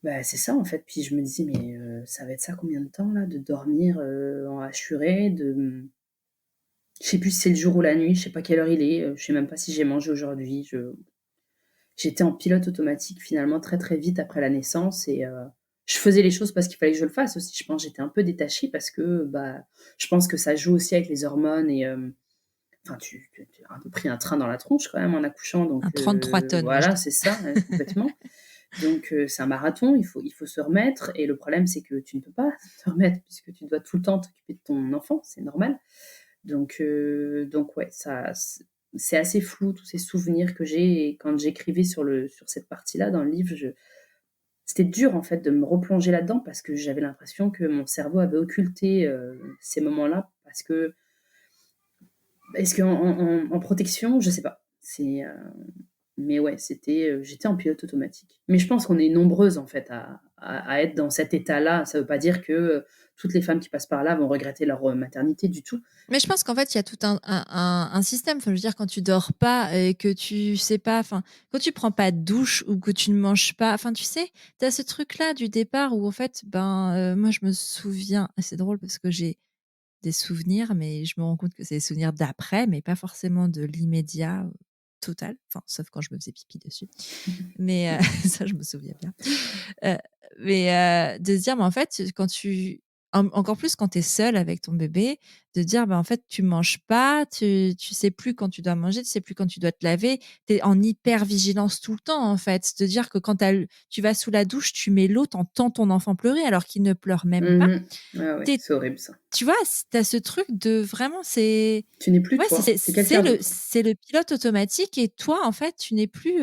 bah, c'est ça en fait. Puis je me disais: «Mais ça va être ça combien de temps là? De dormir, en hachurée, je sais plus si c'est le jour ou la nuit, je sais pas quelle heure il est, je sais même pas si j'ai mangé aujourd'hui». J'étais en pilote automatique finalement très, très vite après la naissance et je faisais les choses parce qu'il fallait que je le fasse aussi. Je pense j'étais un peu détachée parce que, bah, je pense que ça joue aussi avec les hormones et enfin tu as un peu pris un train dans la tronche quand même en accouchant donc Un 33 tonnes, moi je voilà, dis. c'est ça, complètement. Donc c'est un marathon, il faut se remettre et le problème c'est que tu ne peux pas te remettre puisque tu dois tout le temps t'occuper de ton enfant, c'est normal. Donc ouais, ça c'est assez flou tous ces souvenirs que j'ai et quand j'écrivais sur cette partie-là dans le livre, c'était dur en fait de me replonger là-dedans parce que j'avais l'impression que mon cerveau avait occulté, ces moments-là parce que est-ce qu'en en protection? Je sais pas. Mais ouais, j'étais en pilote automatique. Mais je pense qu'on est nombreuses en fait à être dans cet état-là. Ça veut pas dire que, toutes les femmes qui passent par là vont regretter leur, maternité du tout. Mais je pense qu'en fait, il y a tout un système. Enfin, je veux dire, quand tu dors pas et que tu sais pas, enfin, quand tu prends pas de douche ou que tu ne manges pas, enfin, tu sais, tu as ce truc-là du départ où, en fait, moi, je me souviens, c'est drôle parce que j'ai des souvenirs, mais je me rends compte que c'est des souvenirs d'après, mais pas forcément de l'immédiat total. Enfin, sauf quand je me faisais pipi dessus. Mais ça, je me souviens bien. Heu, de se dire, mais en fait, quand tu encore plus quand tu es seule avec ton bébé, de dire, en fait, tu manges pas, tu sais plus quand tu dois manger, tu sais plus quand tu dois te laver. Tu es en hyper vigilance tout le temps, en fait. De dire que quand tu vas sous la douche, tu mets l'eau, tu entends ton enfant pleurer alors qu'il ne pleure même pas. Mmh. Ah ouais, Tu c'est horrible ça. Tu vois? Tu as ce truc de vraiment c'est Tu n'es plus ouais, toi, c'est quelqu'un d'autre. c'est le pilote automatique et toi, en fait, tu n'es plus,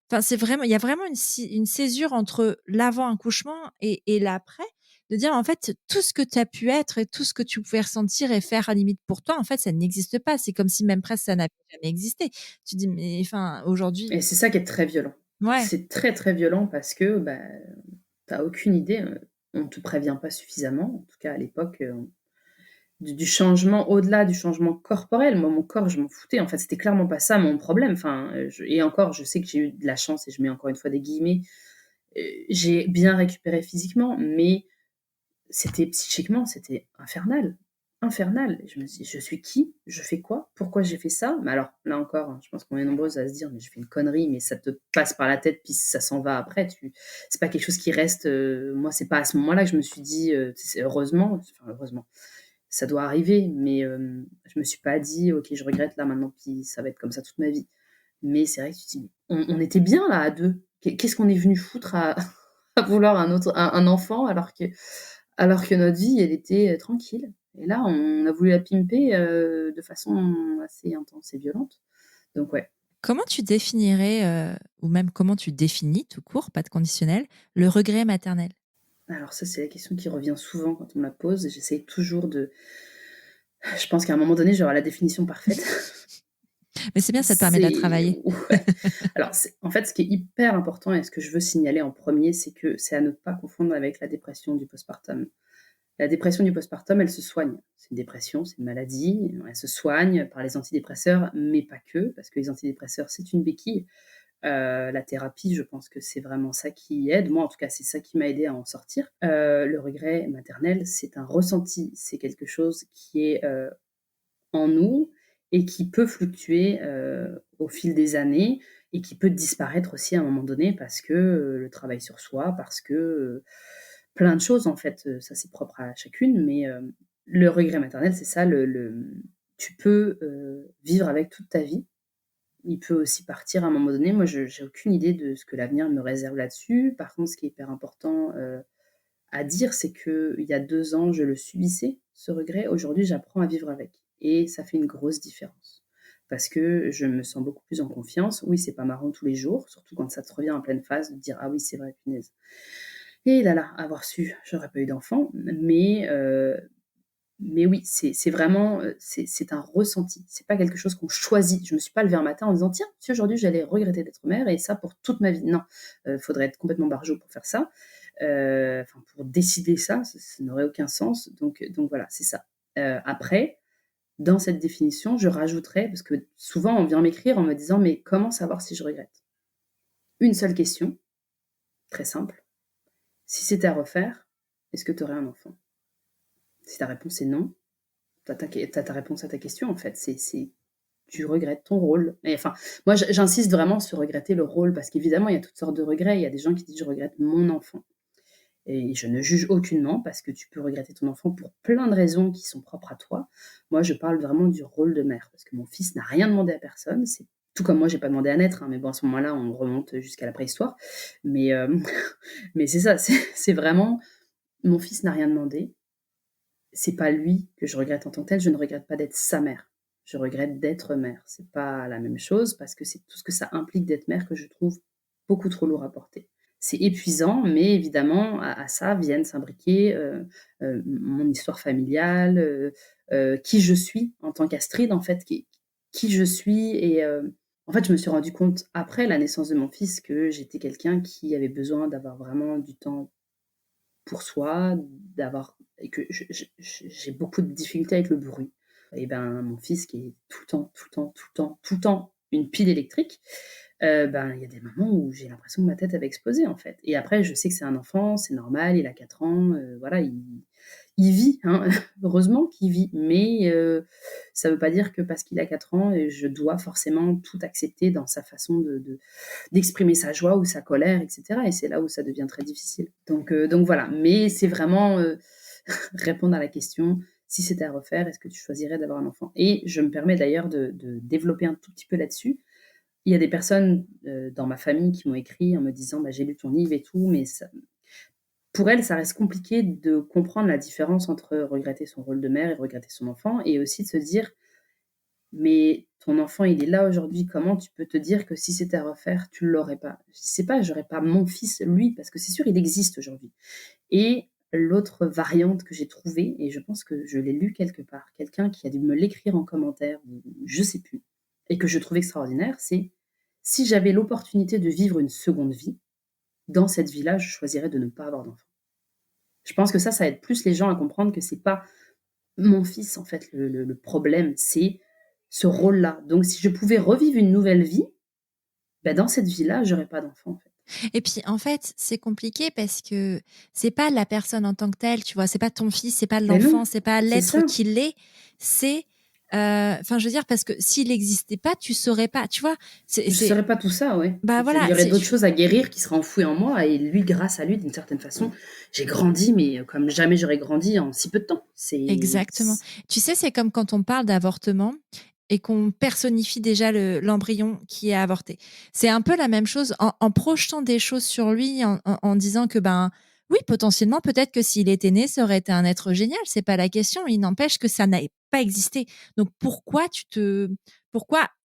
enfin, c'est vraiment il y a vraiment une césure entre l'avant-accouchement et l'après, de dire, en fait, tout ce que tu as pu être et tout ce que tu pouvais ressentir et faire à la limite pour toi, en fait, ça n'existe pas. C'est comme si même presque ça n'avait jamais existé. Tu dis: «Mais enfin, aujourd'hui» Et c'est ça qui est très violent. ouais. C'est très, très violent parce que, bah, tu as aucune idée, on te prévient pas suffisamment. En tout cas à l'époque, du changement au-delà du changement corporel. Moi, mon corps, je m'en foutais. En fait, c'était clairement pas ça mon problème. Enfin, et encore, je sais que j'ai eu de la chance et je mets encore une fois des guillemets. J'ai bien récupéré physiquement, mais c'était psychiquement, c'était infernal, infernal. Et je me suis dit: «Je suis qui? Je fais quoi? Pourquoi j'ai fait ça?» Mais alors, là encore, hein, je pense qu'on est nombreuses à se dire: «Mais j'ai fait une connerie», mais ça te passe par la tête, puis ça s'en va après. C'est pas quelque chose qui reste, moi, c'est pas à ce moment-là que je me suis dit, c'est heureusement, enfin heureusement, ça doit arriver, mais je me suis pas dit: «OK, je regrette là maintenant, puis ça va être comme ça toute ma vie». Mais c'est vrai que tu te dis: «On était bien là à 2. Qu'est-ce qu'on est venu foutre à à vouloir un enfant alors que notre vie, elle était, tranquille?» Et là, on a voulu la pimper, de façon assez intense et violente. Donc ouais. Comment tu définirais, ou même comment tu définis tout court, pas de conditionnel, le regret maternel? Alors ça, c'est la question qui revient souvent quand on me la pose et j'essaye toujours je pense qu'à un moment donné, j'aurai la définition parfaite. Mais c'est bien, ça te permet de la C'est travailler. ouais. Alors c'est en fait, ce qui est hyper important et ce que je veux signaler en premier, c'est que c'est à ne pas confondre avec la dépression du postpartum. La dépression du postpartum, elle se soigne. C'est une dépression, c'est une maladie, elle se soigne par les antidépresseurs, mais pas que, parce que les antidépresseurs, c'est une béquille. La thérapie, je pense que c'est vraiment ça qui aide. Moi, en tout cas, c'est ça qui m'a aidé à en sortir. Le regret maternel, c'est un ressenti, c'est quelque chose qui est, en nous et qui peut fluctuer, au fil des années et qui peut disparaître aussi à un moment donné parce que, le travail sur soi, parce que, plein de choses en fait, ça c'est propre à chacune, mais, le regret maternel, c'est ça tu peux, vivre avec toute ta vie. Il peut aussi partir à un moment donné. Moi, je j'ai aucune idée de ce que l'avenir me réserve là-dessus. Par contre, ce qui est hyper important, à dire, c'est qu'il y a 2 ans, je le subissais, ce regret. Aujourd'hui, j'apprends à vivre avec et ça fait une grosse différence. parce que je me sens beaucoup plus en confiance. Oui, c'est pas marrant tous les jours, surtout quand ça te revient en pleine face de te dire: «Ah oui, c'est vrai, punaise. Et là là, avoir su, j'aurais pas eu d'enfant». Mais oui, c'est vraiment, c'est un ressenti. C'est pas quelque chose qu'on choisit. Je me suis pas levée un matin en disant: «Tiens, si aujourd'hui j'allais regretter d'être mère et ça pour toute ma vie». Non, faudrait être complètement barjot pour faire ça. Enfin pour décider ça, ça n'aurait aucun sens. Donc voilà, c'est ça. Après, dans cette définition, je rajouterais, parce que souvent on vient m'écrire en me disant: «Mais comment savoir si je regrette?» Une seule question, très simple: «Si c'était à refaire, est-ce que tu aurais un enfant?» Si ta réponse est non, tu ta réponse à ta question, en fait. C'est tu regrettes ton rôle. Et enfin, moi, j'insiste vraiment sur regretter le rôle parce qu'évidemment, il y a toutes sortes de regrets. Il y a des gens qui disent: «Je regrette mon enfant». Et je ne juge aucunement parce que tu peux regretter ton enfant pour plein de raisons qui sont propres à toi. Moi, je parle vraiment du rôle de mère parce que mon fils n'a rien demandé à personne. C'est tout comme moi, j'ai pas demandé à naître, hein, mais bon, à ce moment-là, on remonte jusqu'à la préhistoire. Mais, mais c'est ça, c'est vraiment mon fils n'a rien demandé. C'est pas lui que je regrette en tant que tel. Je ne regrette pas d'être sa mère. Je regrette d'être mère. C'est pas la même chose parce que c'est tout ce que ça implique d'être mère que je trouve beaucoup trop lourd à porter. C'est épuisant, mais évidemment, à ça viennent s'imbriquer mon histoire familiale, qui je suis en tant qu'Astrid, en fait, qui je suis. Et en fait, je me suis rendu compte après la naissance de mon fils que j'étais quelqu'un qui avait besoin d'avoir vraiment du temps pour soi, d'avoir et que j'ai beaucoup de difficultés avec le bruit. Et ben, mon fils qui est tout le temps, tout le temps, tout le temps, tout le temps une pile électrique, ben, il y a des moments où j'ai l'impression que ma tête, elle va exploser, en fait. Et après, je sais que c'est un enfant, c'est normal, il a 4 ans, voilà, il vit, hein, heureusement qu'il vit. Mais ça veut pas dire que parce qu'il a 4 ans, je dois forcément tout accepter dans sa façon d'exprimer sa joie ou sa colère, et cetera. Et c'est là où ça devient très difficile. Donc voilà. Mais c'est vraiment, répondre à la question: «Si c'était à refaire, est-ce que tu choisirais d'avoir un enfant?» Et je me permets d'ailleurs de développer un tout petit peu là-dessus. Il y a des personnes, dans ma famille qui m'ont écrit en me disant: «Bah, j'ai lu ton livre et tout», mais ça pour elles, ça reste compliqué de comprendre la différence entre regretter son rôle de mère et regretter son enfant, et aussi de se dire: «Mais ton enfant, il est là aujourd'hui, comment tu peux te dire que si c'était à refaire, tu l'aurais pas?» Je sais pas, j'aurais pas mon fils, lui, parce que c'est sûr, il existe aujourd'hui. Et l'autre variante que j'ai trouvée, et je pense que je l'ai lu quelque part, quelqu'un qui a dû me l'écrire en commentaire ou je sais plus, et que je trouve extraordinaire, c'est: «Si j'avais l'opportunité de vivre une seconde vie, dans cette vie-là, je choisirais de ne pas avoir d'enfant». Je pense que ça aide plus les gens à comprendre que c'est pas mon fils, en fait, le problème, c'est ce rôle-là. Donc si je pouvais revivre une nouvelle vie, bah, dans cette vie-là, j'aurais pas d'enfant, en fait. Et puis, en fait, c'est compliqué parce que c'est pas la personne en tant que telle, tu vois? C'est pas ton fils, c'est pas Mais non, l'enfant, c'est pas c'est l'être ça. qu'il est, c'est, enfin, je veux dire parce que s'il existait pas, tu saurais pas, tu vois? Je saurais pas tout ça, ouais. Bah, Il voilà, y aurait c'est d'autres choses à guérir qui seraient enfouies en moi, et lui, grâce à lui, d'une certaine façon, j'ai grandi, mais comme jamais j'aurais grandi en si peu de temps. exactement. Tu sais, c'est comme quand on parle d'avortement et qu'on personnifie déjà l'embryon qui est avorté. C'est un peu la même chose en projetant des choses sur lui, en disant que, ben, oui, potentiellement, peut-être que s'il était né, ça aurait été un être génial, c'est pas la question. Il n'empêche que ça n'a pas existé. Donc pourquoi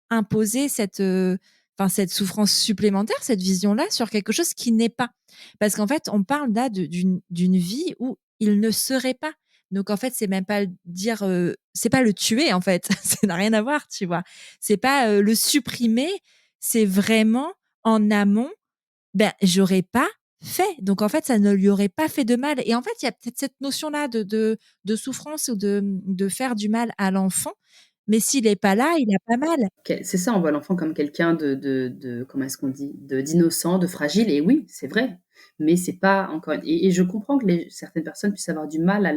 imposer enfin, cette souffrance supplémentaire, cette vision-là sur quelque chose qui n'est pas? Parce qu'en fait, on parle là d'une vie où il ne serait pas. Donc en fait, c'est même pas dire, c'est pas le tuer en fait, ça n'a rien à voir, tu vois? C'est pas, le supprimer, c'est vraiment en amont, ben, j'aurais pas fait. Donc en fait, ça ne lui aurait pas fait de mal et en fait, il y a peut-être cette notion-là de souffrance ou de faire du mal à l'enfant, mais s'il est pas là, il a pas mal. C'est ça, on voit l'enfant comme quelqu'un de comment est-ce qu'on dit? D'innocent, de fragile, et oui, c'est vrai, mais c'est pas encore, et je comprends que certaines personnes puissent avoir du mal à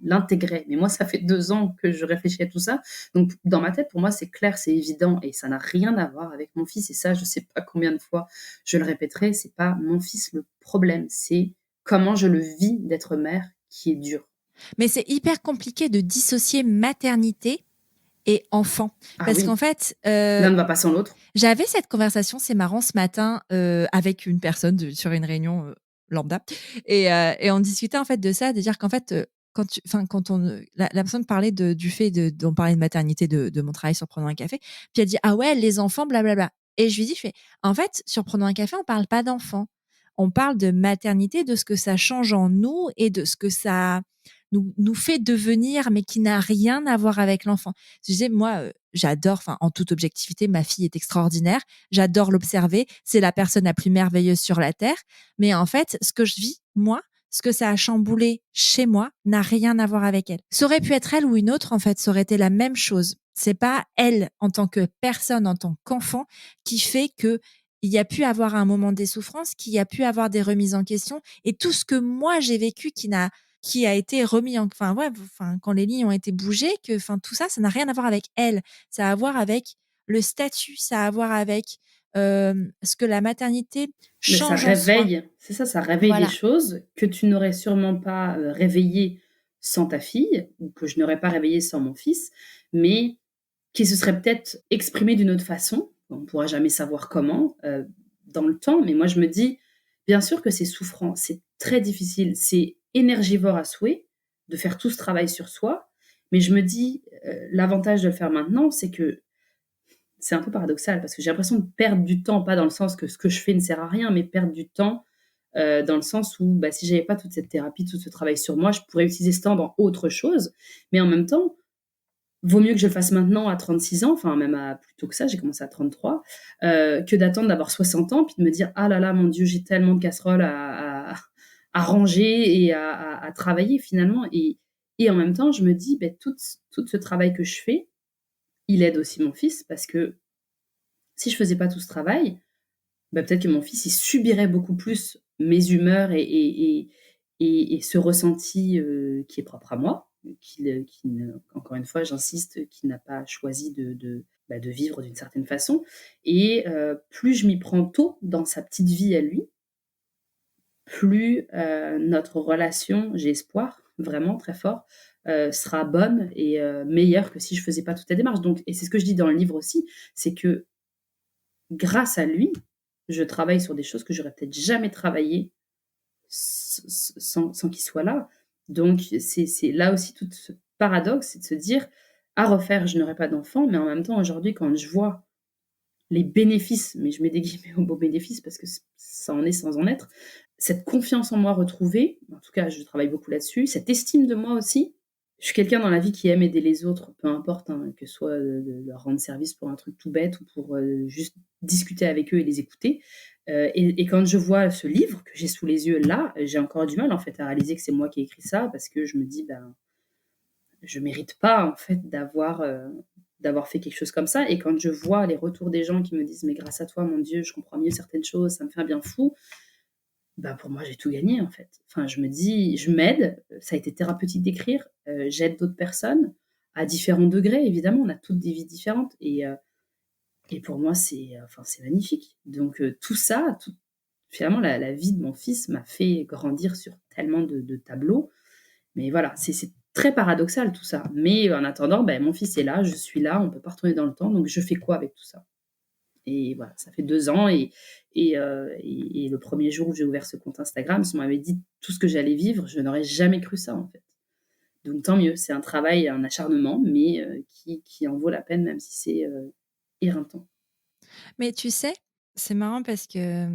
l'intégrer, mais moi, ça fait 2 ans que je réfléchis à tout ça, donc dans ma tête, pour moi, c'est clair, c'est évident, et ça n'a rien à voir avec mon fils, et ça, je sais pas combien de fois je le répéterai, c'est pas mon fils le problème, c'est comment je le vis d'être mère qui est dur. Mais c'est hyper compliqué de dissocier maternité et enfant. Ah Parce qu'en oui, fait, l'un ne va pas sans l'autre. j'avais cette conversation, c'est marrant, ce matin, avec une personne sur une réunion lambda. Et on discutait en fait de ça, de dire qu'en fait, quand la personne parlait du fait d'on parlait de maternité, de mon travail sur Prenons un café, puis elle dit ah ouais les enfants blablabla. Et je lui dis en fait sur Prenons un café on parle pas d'enfants, on parle de maternité, de ce que ça change en nous et de ce que ça nous fait devenir, mais qui n'a rien à voir avec l'enfant. Je disais moi j'adore, enfin en toute objectivité ma fille est extraordinaire, j'adore l'observer, c'est la personne la plus merveilleuse sur la terre, mais en fait ce que je vis moi, ce que ça a chamboulé chez moi n'a rien à voir avec elle. Ça aurait pu être elle ou une autre, en fait, ça aurait été la même chose. C'est pas elle, en tant que personne, en tant qu'enfant, qui fait que il y a pu avoir un moment des souffrances, qu'il y a pu avoir des remises en question, et tout ce que moi j'ai vécu qui a été remis quand les lignes ont été bougées, tout ça, ça n'a rien à voir avec elle. Ça a à voir avec le statut, ça a à voir avec ce que la maternité Mais ça change en soi. réveille, c'est ça, ça réveille des Voilà. choses que tu n'aurais sûrement pas réveillées sans ta fille, ou que je n'aurais pas réveillées sans mon fils, mais qui se seraient peut-être exprimées d'une autre façon. On ne pourra jamais savoir comment dans le temps, mais moi je me dis, bien sûr que c'est souffrant, c'est très difficile, c'est énergivore à souhait de faire tout ce travail sur soi, mais je me dis, l'avantage de le faire maintenant, c'est que c'est un peu paradoxal parce que j'ai l'impression de perdre du temps, pas dans le sens que ce que je fais ne sert à rien, mais perdre du temps dans le sens où bah, si j'avais pas toute cette thérapie, tout ce travail sur moi, je pourrais utiliser ce temps dans autre chose. Mais en même temps, vaut mieux que je le fasse maintenant à 36 ans, enfin même à plus tôt que ça, j'ai commencé à 33, que d'attendre d'avoir 60 ans puis de me dire ah là là mon Dieu j'ai tellement de casseroles à ranger et à travailler finalement et en même temps je me dis bah, tout ce travail que je fais, il aide aussi mon fils parce que si je faisais pas tout ce travail, bah, peut-être que mon fils, il subirait beaucoup plus mes humeurs et ce ressenti qui est propre à moi, qui ne, encore une fois, j'insiste, qui n'a pas choisi de vivre d'une certaine façon. Et plus je m'y prends tôt dans sa petite vie à lui, plus notre relation, j'ai espoir, vraiment très fort, sera bonne et meilleure que si je faisais pas toute la démarche. Donc, et c'est ce que je dis dans le livre aussi, c'est que grâce à lui, je travaille sur des choses que j'aurais peut-être jamais travaillées sans qu'il soit là. Donc, c'est là aussi tout ce paradoxe, c'est de se dire, à refaire, je n'aurai pas d'enfant, mais en même temps, aujourd'hui, quand je vois les bénéfices, mais je mets des guillemets au mot bénéfice parce que ça en est sans en être, cette confiance en moi retrouvée, en tout cas, je travaille beaucoup là-dessus, cette estime de moi aussi. Je suis quelqu'un dans la vie qui aime aider les autres, peu importe, hein, que ce soit de leur rendre service pour un truc tout bête ou pour juste discuter avec eux et les écouter. Et quand je vois ce livre que j'ai sous les yeux là, j'ai encore du mal en fait à réaliser que c'est moi qui ai écrit ça parce que je me dis ben je mérite pas en fait d'avoir fait quelque chose comme ça. Et quand je vois les retours des gens qui me disent mais grâce à toi mon Dieu je comprends mieux certaines choses, ça me fait un bien fou. Ben pour moi j'ai tout gagné en fait. Enfin je me dis je m'aide, ça a été thérapeutique d'écrire, j'aide d'autres personnes à différents degrés évidemment, on a toutes des vies différentes et pour moi c'est magnifique. Donc tout ça, finalement la vie de mon fils m'a fait grandir sur tellement de tableaux. Mais voilà, c'est très paradoxal tout ça. Mais en attendant, ben, mon fils est là, je suis là, on ne peut pas retourner dans le temps, donc je fais quoi avec tout ça? Et voilà, ça fait 2 ans et le premier jour où j'ai ouvert ce compte Instagram, si on m'avait dit tout ce que j'allais vivre, je n'aurais jamais cru ça en fait. Donc tant mieux, c'est un travail, un acharnement, mais qui en vaut la peine même si c'est éreintant. Mais tu sais, c'est marrant parce que,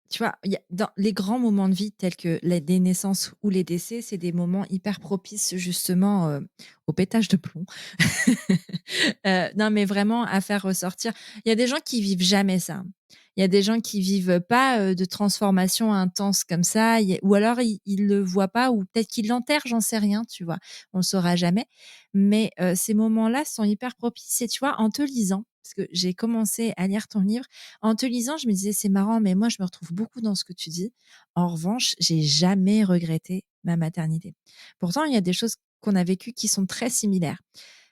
tu vois, il y a dans les grands moments de vie tels que des naissances ou les décès, c'est des moments hyper propices justement, au pétage de plomb. Non, mais vraiment à faire ressortir. Il y a des gens qui vivent jamais ça. Il y a des gens qui vivent pas, de transformation intense comme ça, ou alors ils le voient pas ou peut-être qu'ils l'enterrent, j'en sais rien, tu vois? On le saura jamais. Mais, ces moments-là sont hyper propices et tu vois, en te lisant, parce que j'ai commencé à lire ton livre, en te lisant, je me disais: «C'est marrant, mais moi je me retrouve beaucoup dans ce que tu dis». En revanche, j'ai jamais regretté ma maternité. Pourtant, il y a des choses qu'on a vécues qui sont très similaires.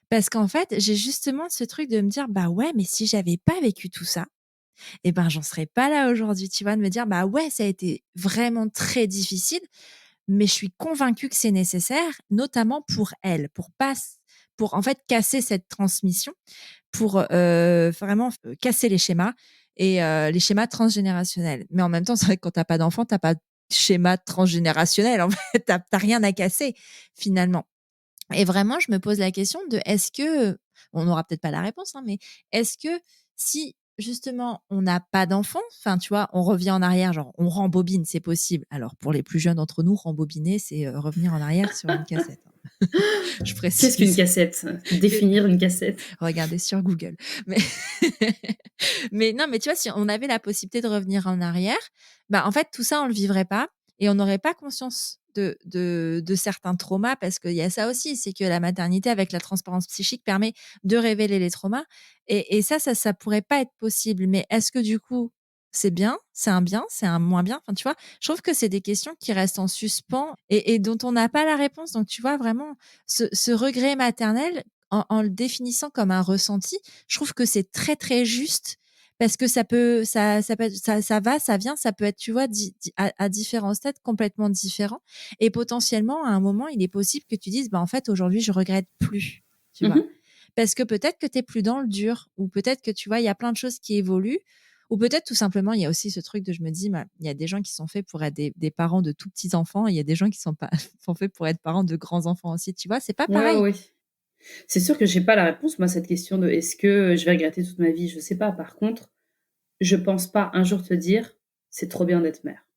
Parce qu'en fait, j'ai justement ce truc de me dire: «Bah ouais, mais si j'avais pas vécu tout ça, et ben, j'en serais pas là aujourd'hui», tu vois? De me dire: «Bah ouais, ça a été vraiment très difficile, mais je suis convaincue que c'est nécessaire, notamment pour elle, pour pas s pour en fait casser cette transmission, pour, vraiment casser les schémas et les schémas transgénérationnels». Mais en même temps, c'est vrai que quand tu as pas d'enfant, tu as pas schéma transgénérationnel. En fait, t'as rien à casser finalement. Et vraiment, je me pose la question de est-ce que, on n'aura peut-être pas la réponse, hein, mais est-ce que si justement on n'a pas d'enfant, enfin tu vois, on revient en arrière, genre on rembobine, c'est possible. Alors pour les plus jeunes d'entre nous, rembobiner, c'est revenir en arrière sur une cassette, hein. Je Qu'est-ce qu'une précise. cassette? Définir une cassette. Regardez sur Google. Mais, mais non, mais tu vois, si on avait la possibilité de revenir en arrière, bah, en fait, tout ça, on le vivrait pas et on n'aurait pas conscience de certains traumas parce qu'il y a ça aussi, c'est que la maternité avec la transparence psychique permet de révéler les traumas et ça pourrait pas être possible. Mais est-ce que du coup, c'est un moins bien? Enfin, tu vois, je trouve que c'est des questions qui restent en suspens et dont on n'a pas la réponse. Donc, tu vois, vraiment, ce regret maternel, en le définissant comme un ressenti, je trouve que c'est très, très juste parce que ça va, ça vient, ça peut être, tu vois, à différents stades complètement différents et potentiellement, à un moment, il est possible que tu dises: «Bah, en fait, aujourd'hui, je regrette plus», tu vois? Mmh. Parce que peut-être que tu es plus dans le dur ou peut-être que, tu vois, il y a plein de choses qui évoluent ou peut-être tout simplement, il y a aussi ce truc de je me dis: «Bah, il y a des gens qui sont faits pour être des parents de tout petits enfants et il y a des gens qui sont pas sont faits pour être parents de grands enfants aussi», tu vois? C'est pas Ouais, ouais, pareil. ouais. C'est sûr que j'ai pas la réponse, moi, à cette question de: «Est-ce que je vais regretter toute ma vie?» Je sais pas. Par contre, je pense pas un jour te dire: «C'est trop bien d'être mère».